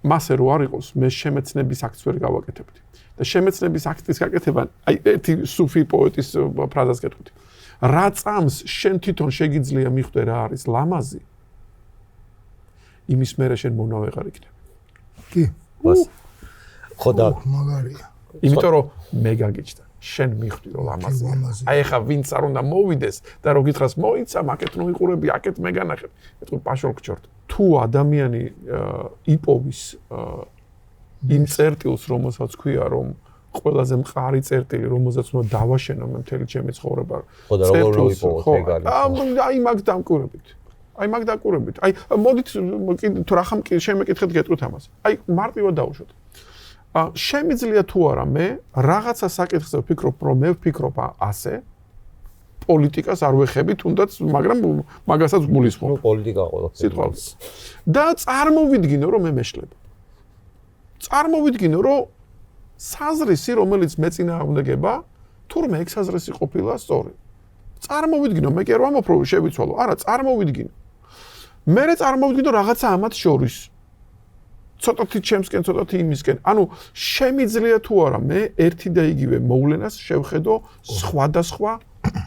მასე რო არ იყოს, მე შემეცნების აქტს ვერ გავაკეთებდი. და შემეცნების აქტის გაკეთება, აი ერთი სუფი პოეტის ფრაზას გეტყვით. რა წამს შენ თვითონ შეგიძლია მიხვდე რა არის ლამაზი, იმის მერე შენ მონა ვეღარ იქნები. კი. ხო და მაგარია. იმიტომ რომ მე გაგიჩნდა, შენ მიხვდი რომ ლამაზია. აი ხა ვინც არ უნდა მოვიდეს და რო გითხრას მოიცა, მაკეთ ნოიყურები, აკეთ მე განახებ. ეთქო პაშოლ გჭორთ. თუ ადამიანი იპოვის იმ წერტილს, რომელსაც ქვია, რომ ყველაზე მყარი წერტილი, რომელსაც უნდა დავაშენო მე მთელი ჩემი ცხოვრება. ხო და როგორ უნდა ვიპოვოთ ეგ არის. აი მაგ დამკვირვებით. აი მაგ დამკვირვებით. აი მოდით თუ რახამ შემეკითხეთ გეტყვით ამას. აი მარტივად დავუშვათ. შემიძლია თუ არა მე რაღაცა საკითხზე ვფიქრობ, რომ მე ვფიქრობ ასე, პოლიტიკას არ ვეხები, თუნდაც, მაგრამ მაგასაც გულისხმობ. პოლიტიკა ყოველთვის. სიტყვალს. და წარმოვიდგინო, რომ მე მეშლება. წარმოვიდგინო, რომ საზრისი, რომელიც მეწინააღმდეგება, თურმე ეგ საზრისი ყოფილა სწორი. წარმოვიდგინო, მე კი არ ვამბობ, რომ შევიცვალო, არა, წარმოვიდგინო. მერე წარმოვიდგინო რაღაცა ამათ შორის. ცოტათი ჩემსკენ, ცოტათი იმისკენ. ანუ შემიძლია თუ არა მე ერთი და იგივე მოვლენას შევხედო სხვადასხვა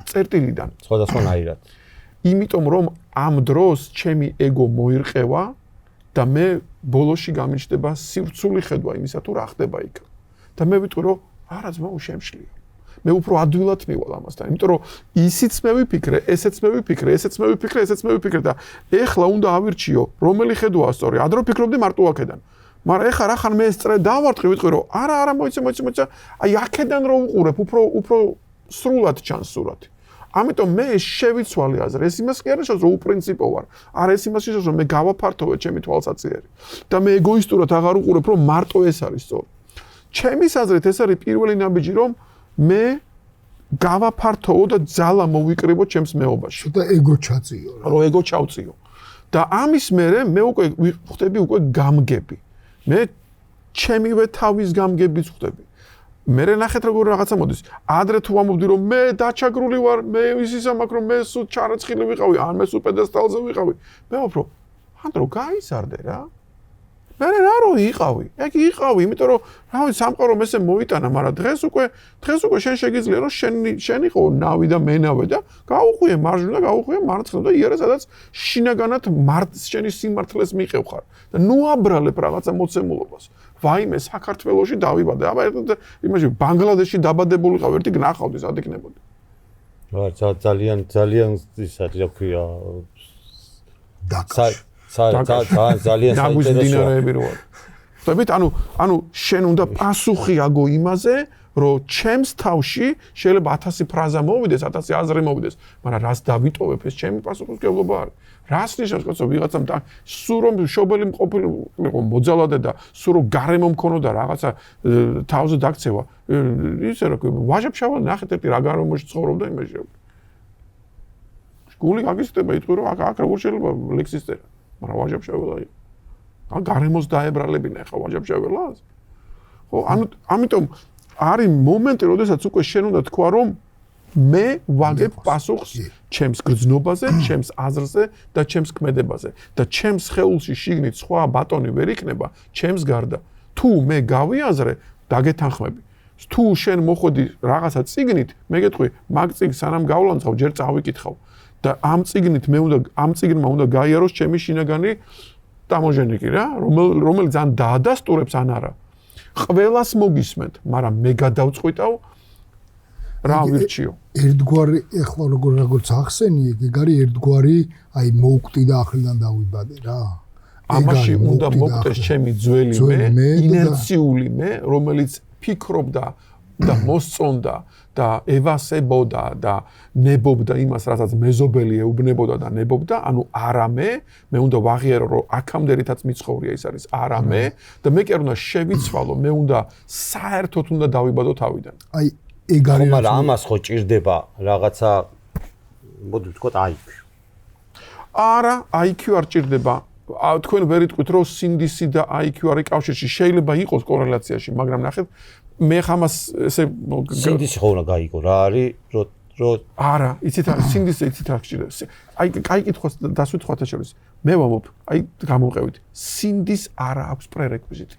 წერტილიდან. სხვადასხვანაირად. იმიტომ რომ ამ დროს ჩემი ეგო მოირყევა და მე ბოლოში გამიჩნდება სირცული ხედვა იმისა თუ რა ხდება იქ. და მე ვიტყვი რომ არა ძმა შემშლია. მე უფრო ადვილად მივალ ამასთან. იმიტომ რომ ისიც მე ვიფიქრე, ესეც მე ვიფიქრე, ესეც მე ვიფიქრე, ესეც მე ვიფიქრე და ეხლა უნდა ავირჩიო, რომელი ხედვაა სწორი. ადრე ვფიქრობდი მარტო აქედან. მაგრამ ეხლა რა ხან მე ეს წრე დავარტყი, ვიტყვი რომ არა, მოიცა. აი აქედან რო უყურებ, უფრო სრულად ჩანს სურათი. ამიტომ მე შევიცვალე აზრ, ეს იმას კი არა, რომ უპრინციპო ვარ. არა ეს იმას ისე რომ მე გავაფართოვე ჩემი თვალსაჩინო. და მე ეგოისტურად აღარ უყურებ, რომ მარტო ეს არის სწორი. ჩემის აზრით ეს არის პირველი ნაბიჯი, რომ მე გავაფართოვო და ძალა მოვიკრიბო ჩემს მეობაში. და ეგო ჩაწიო. რომ ეგო ჩავწიო. და ამის მერე მე უკვე ვხვდები უკვე გამგები. მე ჩემივე თავის გამგებიც ვხვდები. მერე ნახეთ როგორ რაღაცა მოდის. ადრე თუ ამობდი რომ მე დაჩაგრული ვარ, მე ისისა მაქვს რომ მე სულ ჩარეცხილი ვიყავი, ან მე სულ პედესტალზე ვიყავი. მე ვფიქრობ, ანდრო გაიზარდე რა. მე რა რო იყავი? ეგ იყავი, იმიტომ რომ რა ვიცი სამყარო ესე მოიტანა, მაგრამ დღეს უკვე შენ შეგიძლია რომ შენ იყო ნავი და მენავე და გაუხვიე მარჯვნივ და გაუხვიე მარცხნივ და იარა სადაც შინაგანად შენი სიმართლეს მიყევხარ და ნუ აბრალებ რაღაცა მოცემულობას. ვაიმე საქართველოში დავიბადე. აბა იმაში ბანგლადეში დაბადებულიყავ, ერთი გნახავდი სად იქნებოდი. ძალიან ისა რა ქვია ძალიან საინტერესოა. ხდებით, ანუ შენ უნდა პასუხი აგო იმაზე, რომ ჩემს თავში შეიძლება 1000 ფრაზა მოვიდეს, 1000 აზრი მოვიდეს, მაგრამ რას დავიტოვებ, ეს ჩემი პასუხისმგებლობა არის. რას ნიშნავს, კაცო, ვიღაცამ სულ რომ შობელი მყოფილიყო მოძალადე და სულ რომ გარემო მქონოდა რაღაცა თავზე დაქცევა, ისე რა ქვია, ვაჟებშავა ნახეთ ერთი რა გარემოში ცხოვრობდა იმაში. გული გაგიზრდება, იტყვი რომ აქ როგორ შეიძლება ლექსისტერა. მაგრამ ვაჟებშაველა იყო. ან გარემოს დაებრალებინა ხა ვაჟებშაველას. ხო, ამიტომ არის მომენტი, როდესაც უკვე შენ უნდა თქვა, რომ მე ვაგებ პასუხს ჩემს გრძნობაზე, ჩემს აზრზე და ჩემს ქმედებაზე და ჩემს ხეულში შიგნით სხვა ბატონი ვერ იქნება, ჩემს გარდა. თუ მე გავიაზრე, დაგეთანხმები. თუ შენ მოხვედი რაღაცა წიგნით, მე გეტყვი, მაგ წიგნს სანამ გავლანცავ, ჯერ წავიკითხავ. და ამ წიგნმა უნდა გაიაროს ჩემი შინაგანი დამოჟენიკი რა, რომელიც ან დაადასტურებს ან არა. ყველას მოგისმენთ, მაგრამ მე გადავწყვიტავ რა ვირჩიო. ერთგვარი ეხლა როგორც ახსენი, ეგ არის ერთგვარი, აი მოვკვდი და ახლიდან დავიბადე რა. ამაში უნდა მოვკვდეს ჩემი ძველი მე, ინერციული მე, რომელიც ფიქრობდა და მოსწონდა და ევასებოდა და ნებობდა იმას, რასაც მეზობელი ეუბნებოდა და ნებობდა, ანუ არა მე უნდა ვაღიარო, რომ აქამდე რითაც მიცხოვრია ის არის არა მე და მე კი არ უნდა შევიცვალო, მე უნდა საერთოდ უნდა დავიბადო თავიდან. აი ეგ არის მაგრამ ამას ხო ჭირდება რაღაცა მოდი ვთქვათ IQ. არა, IQ არ ჭირდება. თქვენ ვერ იტყვით, რომ სინდისი და IQ არის კავშირში, შეიძლება იყოს კორელაციაში, მაგრამ ნახეთ მე ხამას ესე სინდისი ხო უნდა გაიგო რა არის, რომ რომ არა, იცით რა, სინდისზე იცით რა ხშირა. აი, კაი კითხვა დასვით ხოთა შორის. მე ვამბობ, აი გამოვყევით. სინდის არა აქვს პრერეკვიზიტი.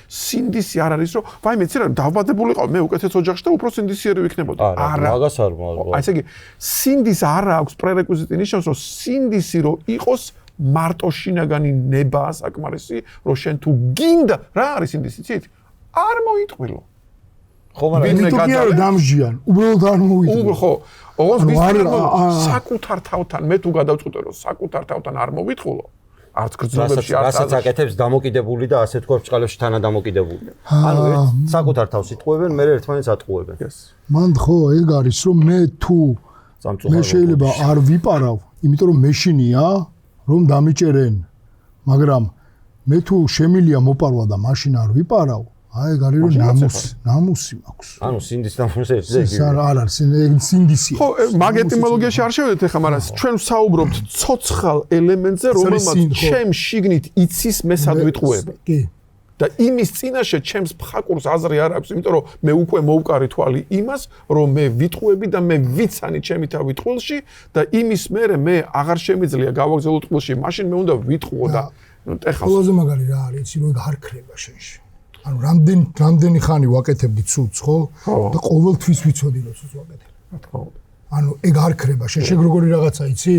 სინდისი არ არის რომ, ვაიმე, იცი რა, დავბადებულიყავ მე უკეთეს ოჯახში და უფრო სინდისიერი ვიქნებოდი. არა, მაგას არ მოაქვს. აი, ესე იგი, სინდის არა აქვს პრერეკვიზიტი ნიშნავს, რომ სინდისი რომ იყოს მარტო შინაგანი ნება საკმარისი, რომ შენ თუ გინდა, რა არის სინდისი, იცით? არ მოიტყვილო. ხო, მაგრამ მე თუ კი არა დამჟიან, უბრალოდ არ მოვიტყვი. ხო, ოღონდ საკუთარ თავთან მე თუ გადავწყვიტე რომ საკუთარ თავთან არ მოვიტყულო, არც გრძნობებში რასაც აკეთებს დამოკიდებული და ასე თქვა ბრჭყალებში თანადამოკიდებული. ანუ საკუთარ თავს იტყუებენ, მე ერთმანეთს ატყუებენ. მან ხო ეგ არის რომ მე თუ მე შეიძლება არ ვიპარავ, იმიტომ რომ მეშინია რომ დამიჭერენ, მაგრამ მე თუ შემილია მოპარვა და მაშინ არ ვიპარავ, აი ეგ არის რომ ნამუსი მაქვს. ანუ სინდის ნამუსი ეს არ არის სინდისი. ხო, მაგ ეტიმოლოგიაში არ შევედით ახლა, მაგრამ ჩვენ ვსაუბრობთ ცოცხალ ელემენტზე, რომელმაც ჩემ შიგნით იცის მე სად ვიტყუებ. კი. და იმის წინაშე ჩემს ფხაკურს აზრი არ აქვს, იმიტომ რომ მე უკვე მოვკარი თვალი იმას, რომ მე ვიტყუები და მე ვიცანი ჩემი თავი ტყუილში და იმის მერე მე აღარ შემიძლია გავაგზავნო ტყუილში, მაშინ მე უნდა ვიტყუო და ეხლა ყველაზე მაგარი რა არის, იცი რომ არ ხრება შენში. ანუ რამდენი ხანი ვაკეთებდი ცუდს, ხო? და ყოველთვის ვიცოდი რომ ცუდს ვაკეთებ. ანუ ეგ არ ხრება, შენ როგორი რაღაცა იცი?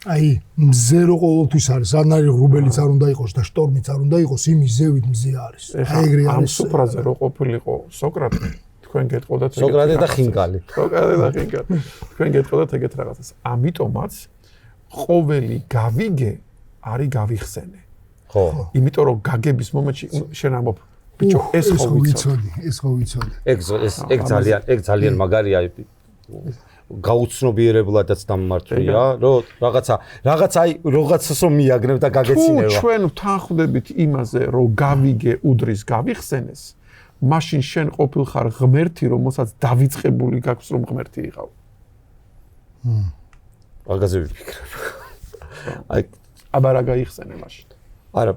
აი, მზე რო ყოველთვის არის, ანარი რუბელიც არ უნდა იყოს და შტორმიც არ უნდა იყოს, იმის ზევით მზე არის. აი ეგრე არის. ამ სუფრაზე რო ყოფილიყო სოკრატე, თქვენ გეტყოდათ ეგეთ. სოკრატე და ხინკალი. თქვენ გეტყოდათ ეგეთ რაღაცას. ამიტომაც ყოველი გავიგე არის გავიხსენე. ხო. იმიტომ რომ გაგების მომენტში შენ ამბობ ბიჭო, ეს ხო ვიცოდი. ეგ ძალიან მაგარია. გაუცნობიერებლადაც დამმართვია, რომ რაღაცას რომ მიაგნებ და გაგეცინება. თუ ჩვენ ვთანხმდებით იმაზე, რომ გავიგე უდრის გავიხსენეს, მაშინ შენ ყოფილხარ ღმერთი, რომელსაც დავიწყებული გაქვს რომ ღმერთი იყავ. მაგაზე ვიფიქრებ. აი, აბა რა გაიხსენე მაშინ? არა,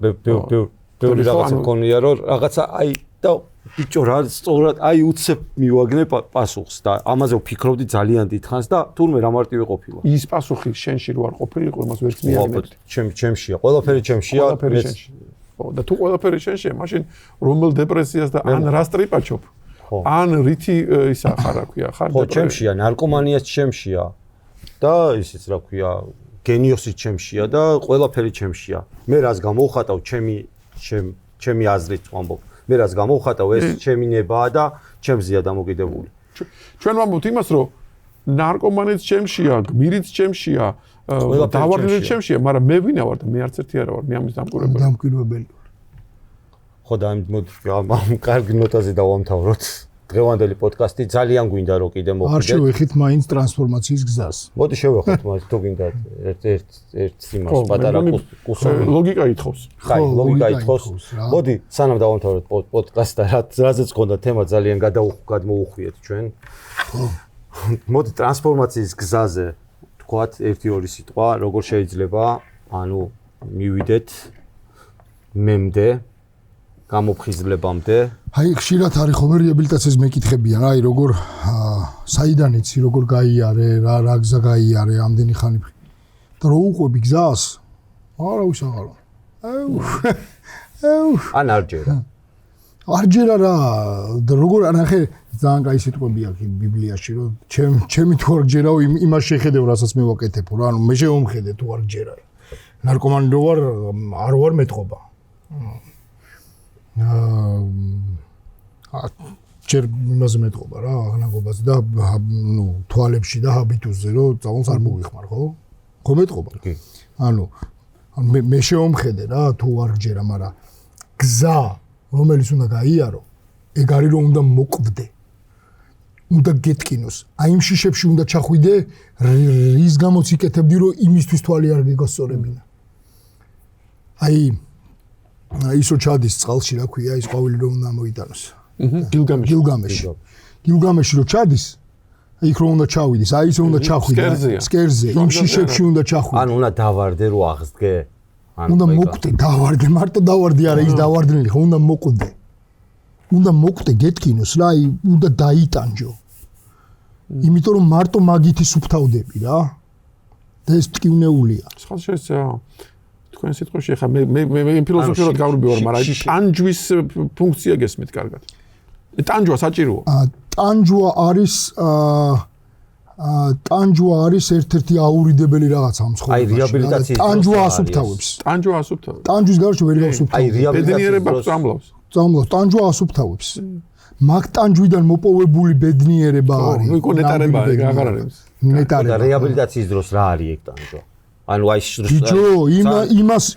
ბევრი რაღაცა მქონია, რომ რაღაცა აი და ბიჭო რა სწორად აი უცებ მივაგნე პასუხს და ამაზე ვფიქრობდი ძალიან დიდხანს და თურმე რა მარტივი ყოფილა. ის პასუხი შენში რო არ ყოფილიყო, იმას ვერც მიაგნებდი. ჩემშია, ყველაფერი ჩემშია. ხო, და თუ ყველაფერი შენშია, მაშინ რომელ დეპრესიას და ან რა სტრიპაჩობ? ან რითი ისა ხარ, რა ქვია, ხარ ხო, ჩემშია, ნარკომანიაც ჩემშია და ისიც რა ქვია, გენიოსიც ჩემშია და ყველაფერი ჩემშია. მე რას გამოვხატავ ჩემი აზრით ვამბობ. მე რას გამოვხატავ ეს ჩემი ნებაა და ჩემზეა დამოკიდებული. ჩვენ ვამბობთ იმას, რომ ნარკომანიც ჩემშია, გმირიც ჩემშია, დავარდნილიც ჩემშია, მაგრამ მე ვინა ვარ და მე არც ერთი არა ვარ, მე ამის დამკვირვებელი. ხო და მოდი ამ კარგი ნოტაზე დავამთავროთ. დღევანდელი პოდკასტი ძალიან გვინდა რომ კიდე მოვხდეთ. არ შევეხით მაინც ტრანსფორმაციის გზას. მოდი შევეხოთ მას თუ გინდა ერთ იმას პატარა კუსონი. ლოგიკა ითხოვს. ხაი, ლოგიკა ითხოვს. მოდი სანამ დავამთავროთ პოდკასტს და რაზეც გქონდა თემა ძალიან გადმოუხვიეთ ჩვენ. მოდი ტრანსფორმაციის გზაზე თქვათ 1-2 სიტყვა, როგორ შეიძლება ანუ მივიდეთ მემდე გამოფხიზლებამდე. აი, ხშირად არის ხოლმე რეაბილიტაციის მეკითხებიან, აი, როგორ საიდან იცი, როგორ გაიარე, რა გზა გაიარე ამდენი ხანი. და რო უყვები გზას? არა უშაღარო. ან არჯერა. არჯერა რა, და როგორ ანახე ძალიან კაი სიტყვები აქვს ბიბლიაში, რომ ჩემი თუ არჯერაო იმას შეხედევ, რასაც მე ვაკეთებ, რა, ანუ მე შევამხედე თუ არჯერა. ნარკომანი რო ვარ, არ ვარ მეტყობა. ჯერ იმაზე მეტყობა რა, აღნაგობაზე და ნუ თვალებში და ჰაბიტუსზე რომ წავალს არ მოვიხმარ, ხო? ხო მეტყობა. კი. ანუ მე შევამხედე რა, თუ არ ჯერა, მაგრამ გზა რომელიც უნდა გაიარო, ეგ არის რომ უნდა მოკვდე. უნდა გეტკინოს. აი იმ შიშებში უნდა ჩახვიდე, რის გამოც იკეთებდი რომ იმისთვის თვალი არ გეგოსწორებინა. აი ისო ჩადის წყალში რა ქვია ის ყვავილი რომ უნდა მოიტანოს. გილგამეში რო ჩადის, იქ რო უნდა ჩავიდეს, აი ისე უნდა ჩახვიდე. სკერზე, იმ შიშებში უნდა ჩახვიდე. ან უნდა დავარდე რო აღსდგე. უნდა მოკვდე, დავარდე, მარტო დავარდი არა, ის დავარდნილი ხო, უნდა მოკვდე. უნდა მოკვდე, გეტკინოს რა, უნდა დაიტანჯო. იმიტომ რომ მარტო მაგითი სუფთავდები რა. და ეს ტკივნეულია. სხვა შეიძლება თქვენ სიტყვაში ხა მე ფილოსოფიურად გავრბი ვარ, მაგრამ ტანჯვის ფუნქცია გესმით კარგად. ტანჯვა საჭიროა. ტანჯვა არის ერთ-ერთი აურიდებელი რაღაცა ამ ცხოვრებაში. აი რეაბილიტაციის ტანჯვა ასუფთავებს. ტანჯვა ასუფთავებს. ტანჯვის გარშე ვერ გავსუფთავებ. აი ბედნიერება წამლავს. ტანჯვა ასუფთავებს. მაგ ტანჯვიდან მოპოვებული ბედნიერება არის. ნუ კონეტარება აღარ არის. ნეტარება. რეაბილიტაციის დროს რა არის ეგ ტანჯვა? ანუ აი ბიჭო,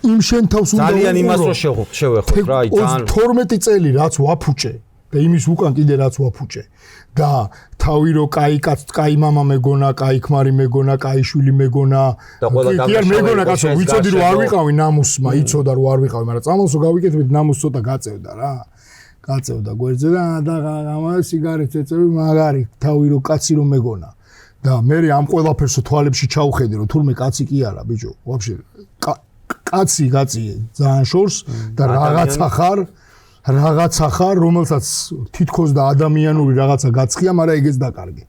იმ შენ თავს უნდა ძალიან იმას რო შევეხოთ რა, აი ძალიან 12 წელი რაც ვაფუჭე და იმის უკან კიდე რაც ვაფუჭე და თავი რო კაი мама მეგონა, კაი ქმარი მეგონა, კაი შვილი მეგონა და ყველა მეგონა კაცო ვიცოდი რომ არ ვიყავი ნამუსმა, იცოდა რომ არ ვიყავი, მაგრამ წამოსო გავიკეთებდი ნამუს ცოტა გაწევდა რა. გაწევდა გვერდზე და სიგარეტს ეწევი მაგარი თავი რო კაცი რო მეგონა. და მე ამ ყველაფერს თვალებში ჩავხედე რომ თურმე კაცი კი არა ბიჭო ვაფშე კაცი ძალიან შორს და რაღაცა ხარ რომელსაც თითქოს და ადამიანური რაღაცა გაცხია მაგრამ ეგეც დაკარგე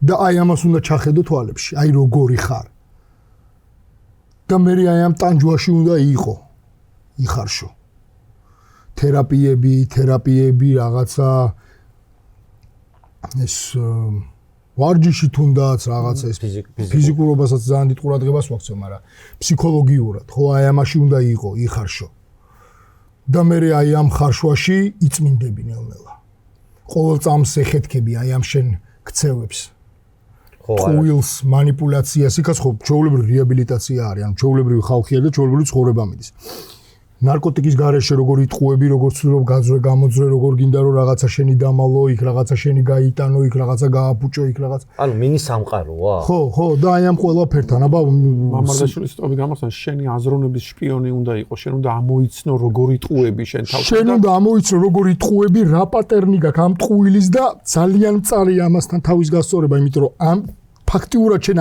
და აი ამას უნდა ჩახედო თვალებში აი როგორი ხარ და მე აი ამ ტანჯვაში უნდა იხარშო თერაპიები რაღაცა ეს ვარჯიში თუნდაც რაღაცა ეს ფიზიკურობასაც ძალიან დიდ ყურადღებას ვაქცევ, მაგრამ ფსიქოლოგიურად ხო აი ამაში უნდა იხარშო. და მე აი ამ ხარშვაში იწმინდები ნელ-ნელა. ყოველ წამს ეხეთქები აი ამ შენ ქცევებს. ხო, ყვილს, манипуляციას, იქაც ხო ჩვეულებრივი რეაბილიტაცია არის, ანუ ჩვეულებრივი ხალხია და ჩვეულებრივი ცხოვრება მიდის. ნარკოტიკის გარეშე როგორ იტყუები, როგორ ცდილობ გაძრე გამოძრე, როგორ გინდა რომ რაღაცა შენი დამალო, იქ რაღაცა შენი გაიტანო, იქ რაღაცა გააფუჭო, იქ რაღაცა. ანუ მინი სამყაროა? ხო, და აი ამ ყველაფერთან, აბა მამარდაშვილის სტოპი გამოსთან, შენი აზროვნების შპიონი უნდა იყოს, შენ უნდა ამოიცნო როგორ იტყუები შენ თავს. შენ უნდა ამოიცნო როგორ იტყუები, რა პატერნი გაქვს ამ ტყუილის და ძალიან მწარი ამასთან თავის გასწორება, იმიტომ რომ ამ ფაქტიურად შენ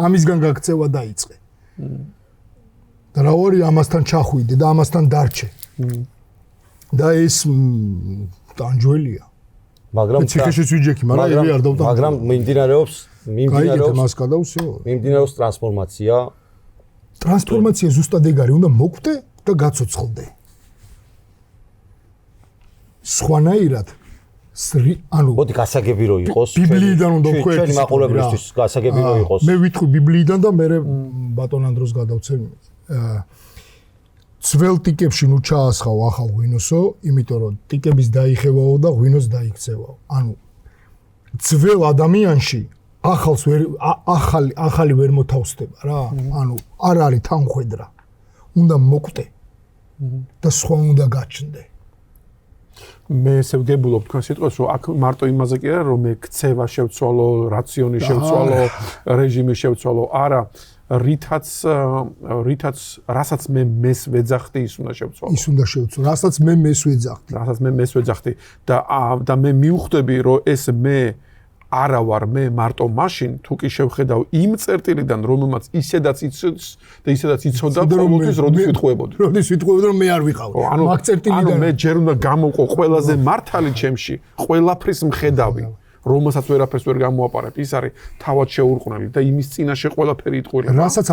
ამისგან გაქცევა დაიწყე. და რა ვარი ამასთან ჩახვიდე და ამასთან დარჩე. და ეს ტანჯველია. მაგრამ ციხეშიც ვიჯექი, მაგრამ ები არ დავტანჯო. მაგრამ მიმდინარეობს მას გადავსო. მიმდინარეობს ტრანსფორმაცია. ტრანსფორმაცია ზუსტად ეგ არის, უნდა მოკვდე და გაცოცხლდე. სხვანაირად ანუ მოდი გასაგები რო იყოს. ბიბლიიდან უნდა ვქო ჩვენი მაყურებლისთვის გასაგები რო იყოს. მე ვიტყვი ბიბლიიდან და მე ბატონ ანდროს გადავცემ. ძველ ტიკებში ნუ ჩაასხავ ახალ ღვინოსო, იმიტომ რომ ტიკების დაიხევაო და ღვინოს დაიქცევაო. ანუ ძველ ადამიანში ახალი ვერ მოთავსდება რა. ანუ არ არის თანხვედრა. უნდა მოკვდე და სხვა უნდა გაჩნდე. მე ესე ვგებულობ თქვენ სიტყვას, რომ აქ მარტო იმაზე კი არა, რომ მე ქცევა შევცვალო, რაციონი შევცვალო, რეჟიმი შევცვალო, არა, რასაც მე მეს ვეძახდი, ის უნდა შევცვალო. ის უნდა შევცვალო, რასაც მე მეს ვეძახდი. და მე მივხვდები, რომ ეს მე არა ვარ მე მარტო მაშინ, თუ კი შევხედავ იმ წერტილიდან, რომელმაც ისედაც იცოds და ისედაც იცოდა ყოველთვის როდის ვიტყუებოდი. როდის ვიტყუებოდი, რომ მე არ ვიყავ. მაგ წერტილიდან. ანუ მე ჯერ უნდა გამოვყო ყველაზე მართალი ჩემში, ყველაფრის მხედავი. რომელსაც ვერაფერს ვერ გამოაპარებ, ის არის თავად შეურყვნელი და იმის წინაშე ყველაფერი იტყვი. რასაც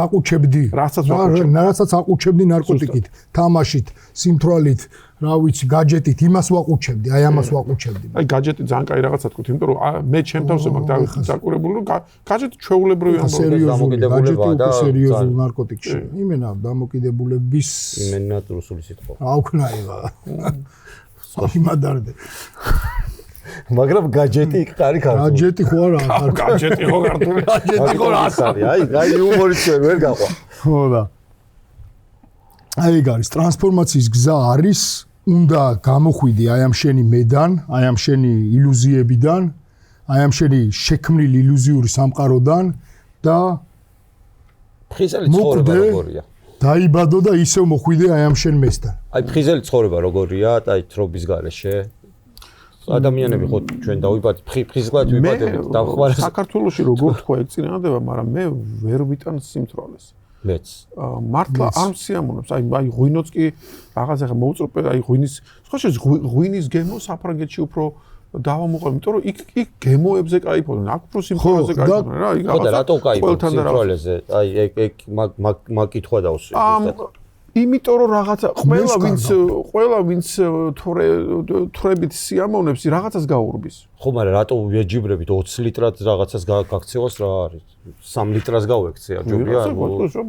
აყუჩებდი ნარკოტიკით, თამაშით, სიმთვრალით, რა ვიცი, გაჯეტით, იმას ვაყუჩებდი, აი ამას ვაყუჩებდი. აი გაჯეტი ძალიან კაი რაღაცა თქვით, იმიტომ რომ მე ჩემ თავზე მაქვს დაკურებული, რომ გაჯეტი ჩვეულებრივი დამოკიდებულება და სერიოზული ნარკოტიკში. იმენა დამოკიდებულების იმენა რუსული სიტყვა. აუქნაივა. იმადარდე. მაგრამ გაჯეტი იქ არის ქართული. გაჯეტი ხო არა? გაჯეტი ხო ქართული? გაჯეტი ხო რა არის? აი იუმორიც ვერ გაყვა. ხო და აი ეგ არის ტრანსფორმაციის გზა არის უნდა გამოხვიდე აი ამ შენი მედან, აი ამ შენი ილუზიებიდან, აი ამ შენი შექმნილი ილუზიური სამყაროდან და ფხიზელი ცხოვრება როგორია? დაიბადო და ისევ მოხვიდე აი ამ შენ მესთან. აი ფხიზელი ცხოვრება როგორია? აი თრობის გარეშე ადამიანები ხო ჩვენ დავიბადეთ ფხიზლად ვიბადებით დავხმარეს საქართველოში როგორ თქვა ეგ წინადადება, მაგრამ მე ვერ ვიტან სიმთვრალეს. მეც მართლა არ სიამოვნებს. აი ღვინოც კი რაღაც ახლა მოუწროპე, აი ღვინის, სხვა ღვინის გემო საფრანგეთში უფრო დავამოყარ, იმიტომ რომ იქ გემოებზე кайფობდნენ, აქ უფრო სიმღერაზე кайფობდნენ რა, იქ ხო და რატო кайფობდნენ სიმღერაზე? აი ეგ მაგ კითხვა დავსვი. იმიტომ რომ რაღაცა ყველა ვინც თვრებით სიამოვნებს რაღაცას გაურბის. ხო, მაგრამ რატო ვეჯიბრებით 20 ლიტრად რაღაცას გაქცევას რა არის? 3 litrას გავექცია ჯობია.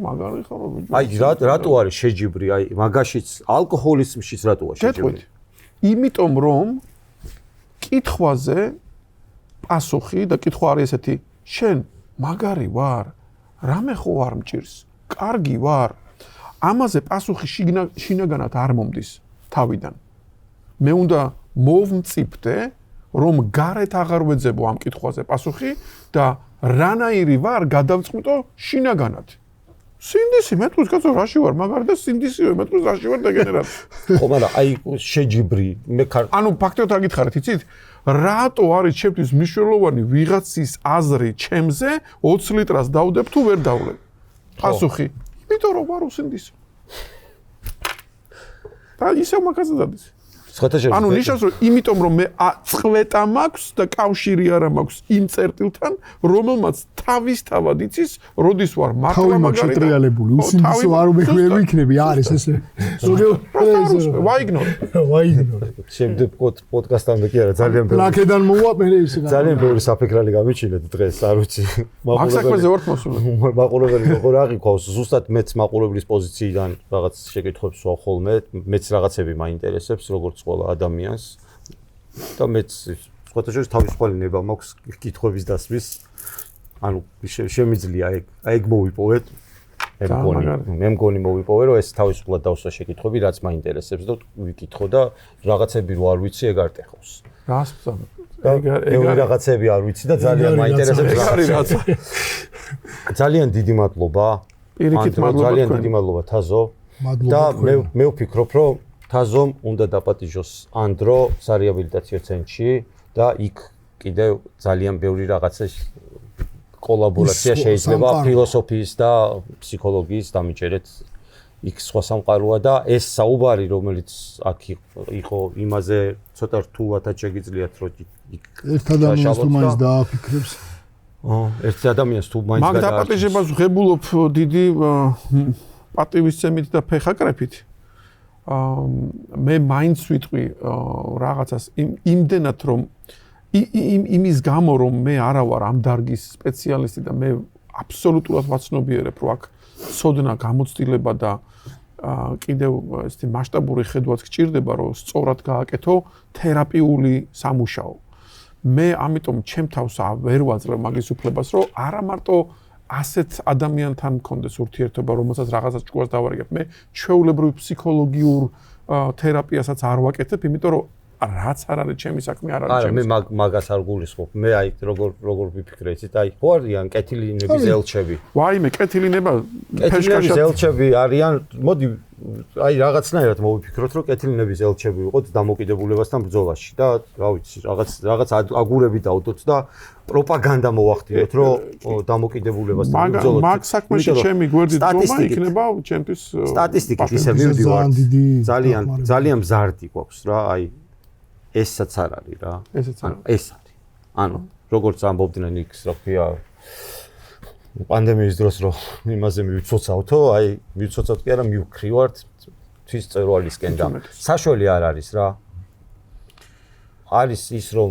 მაგარი ხარ. აი რატო არის შეჯიბრი? აი მაგაშიც ალკოჰოლიზმშიც რატოა შეჯიბრი? იმიტომ რომ კითხვაზე პასუხი და კითხვა არის ესეთი: შენ მაგარი ვარ? რამე ხო არ მჭირს? კარგი ვარ? ამაზე პასუხი შინაგანად არ მომდის თავიდან. მე უნდა მოვმწიფდე, რომ გარეთ აღარ ვეძებო ამ კითხვაზე პასუხი და რანაირი ვარ გადავწყვიტო შინაგანად. სინდისი მეტყვის კაცო რაში ვარ მაგარი და სინდისივე მეტყვის რაში ვარ დეგენერატი. ხო, მაგრამ აი შეჯიბრი მე ანუ ფაქტობრივად არ გითხარით, იცით? რატო არის ჩემთვის მნიშვნელოვანი ვიღაცის აზრი ჩემზე 20 litrას დავდებ თუ ვერ დავლებ? პასუხი იმიტომ რომ ვარ უსინდისო. და ისევ მაგაზე დადის. ანუ ნიშნავს რომ იმიტომ რომ მე წყვეტა მაქვს და კავშირი არა მაქვს იმ წერტილთან, რომელმაც თავისთავად იცის, როდის ვარ მართლა მაგარი. შეტრიალებული, უსინდისო არ ვიქნები, არის ესე. ვაიგნორე. შემდეგ პოდკასტამდე კი არა, ძალიან ბევრი. ლაკედან მოვა მე ისე. ძალიან ბევრი საფიქრალი გამიჩინეთ დღეს, არ ვიცი. მაგ საქმეზე ვარ მოსული. მაყურებელი როგორ აღიქواس, ზუსტად მეც მაყურებლის პოზიციიდან რაღაც შეკითხვებს ვსვავ ხოლმე, მეც რაღაცები მაინტერესებს, როგორც ყველა ადამიანს და მეც სხვათა შორის თავისუფალი ნება მაქვს კითხვების დასმის. ანუ შემიძლია ეგ მოვიპოვეთ. მე მგონი მოვიპოვე, რომ ეს თავისუფლად დავსვა შეკითხვები, რაც მაინტერესებს და ვიკითხო და რაღაცები რო არ ვიცი, ეგ არ ტეხავს. რას ვწამებ? ეგ რაღაცები არ ვიცი და ძალიან მაინტერესებს რაღაცა. ძალიან დიდი მადლობა. პირიქით მადლობა. ძალიან დიდი მადლობა თაზო. და მე ვფიქრობ, რომ თაზომ უნდა დაპატიჟოს ანდრო სარეაბილიტაციო ცენტრში და იქ კიდევ ძალიან ბევრი რაღაცა კოლაბორაცია შეიძლება ფილოსოფიის და ფსიქოლოგიის დამიჯერეთ. იქ სხვა სამყაროა და ეს საუბარი, რომელიც აქ იყო იმაზე ცოტა რთულადაც შეგიძლიათ, რომ იქ ერთ ადამიანს თუ მაინც დააფიქრებს. ერთ ადამიანს თუ მაინც მაგ დაპატიჟებას ვღებულობ დიდი პატივისცემით და ფეხაკრეფით. მე მაინც ვიტყვი რაღაცას იმდენად რომ იმის გამო რომ მე არა ვარ ამ დარგის სპეციალისტი და მე აბსოლუტურად ვაცნობიერებ რომ აქ ცოდნა გამოცდილება და კიდევ ესეთი მასშტაბური ხედვაც გჭირდება რომ სწორად გააკეთო თერაპიული სამუშაო. მე ამიტომ ჩემ თავს ვერ ვაძლევ მაგის უფლებას რომ არა მარტო ასეთ ადამიანთან მქონდეს ურთიერთობა, რომელსაც რაღაცას ჭკუას დავარიგებ. მე ჩვეულებრივ ფსიქოლოგიურ თერაპიასაც არ ვაკეთებ, იმიტომ რომ რაც არ არის ჩემი საქმე, არ არის ჩემი. არა, მე მაგას არ გულისხმობ. მე აი როგორ ვიფიქრე, იცით, აი ხო არიან კეთილინების ელჩები. ვაიმე, კეთილინება ფეშკაშად ელჩები არიან, მოდი აი რაღაცნაირად მოვიფიქროთ, რომ კეთილინების ელჩები ვიყოთ დამოკიდებულებასთან ბრძოლაში და რა ვიცი, რაღაც აგურები დავდოთ და პროპაგანდა მოვახდინოთ, რომ დამოკიდებულებასთან ბრძოლოთ. მაგ საქმეში ჩემი გვერდით ძომა იქნება ჩემთვის სტატისტიკით ისე მივდივართ. ძალიან მზარდი გვაქვს რა, აი ესაც არ არის რა. ესაც არის. ეს არის. ანუ როგორც ამბობდნენ იქს, რა ქვია, პანდემიის დროს რომ იმაზე მივიცოცავთო, აი მივიცოცავთ კი არა, მივქრივართ თვის წერვალისკენ და საშველი არ არის რა. არის ის რომ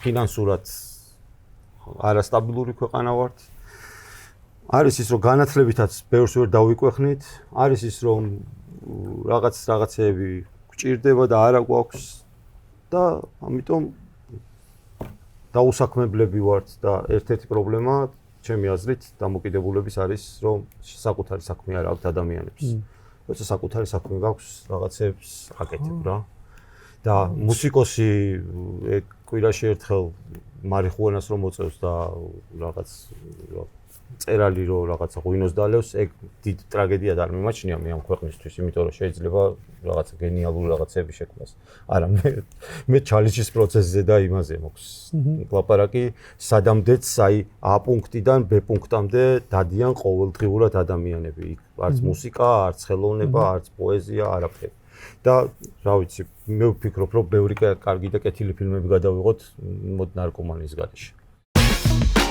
ფინანსურად არასტაბილური ქვეყანა ვართ. არის ის რომ განათლებითაც ბევრს ვერ დავიკვეხნით, არის ის რომ რაღაცეები გჭირდება და არა გვაქვს და ამიტომ დაუსაქმებლები ვართ და ერთ-ერთი პრობლემა ჩემი აზრით დამოკიდებულების არის რომ საკუთარი საქმე არ აქვს ადამიანებს. როცა საკუთარი საქმე გაქვს რაღაცებს აკეთებ რა. და მუსიკოსი კვირაში ერთხელ მარიხუანას რომ მოწევს და რაღაც წერალი რომ რაღაცა ღვინოს დალევს, ეგ დიდ ტრაგედიად არ მიმაჩნია მე ამ ქვეყნისთვის, იმიტომ რომ შეიძლება რაღაცა გენიალური რაღაცები შექმნას. არა, მე ჩალენჯის პროცესზე და იმაზე მოქვს ლაპარაკი, სადამდეც აი A პუნქტიდან B პუნქტამდე დადიან ყოველდღიურად ადამიანები. იქ არც მუსიკა, არც ხელოვნება, არც პოეზია, არაფერი. და რა ვიცი, მე ვფიქრობ, რომ ბევრი კარგი და კეთილი ფილმები გადავიღოთ მოდ ნარკომანიის გარეშე.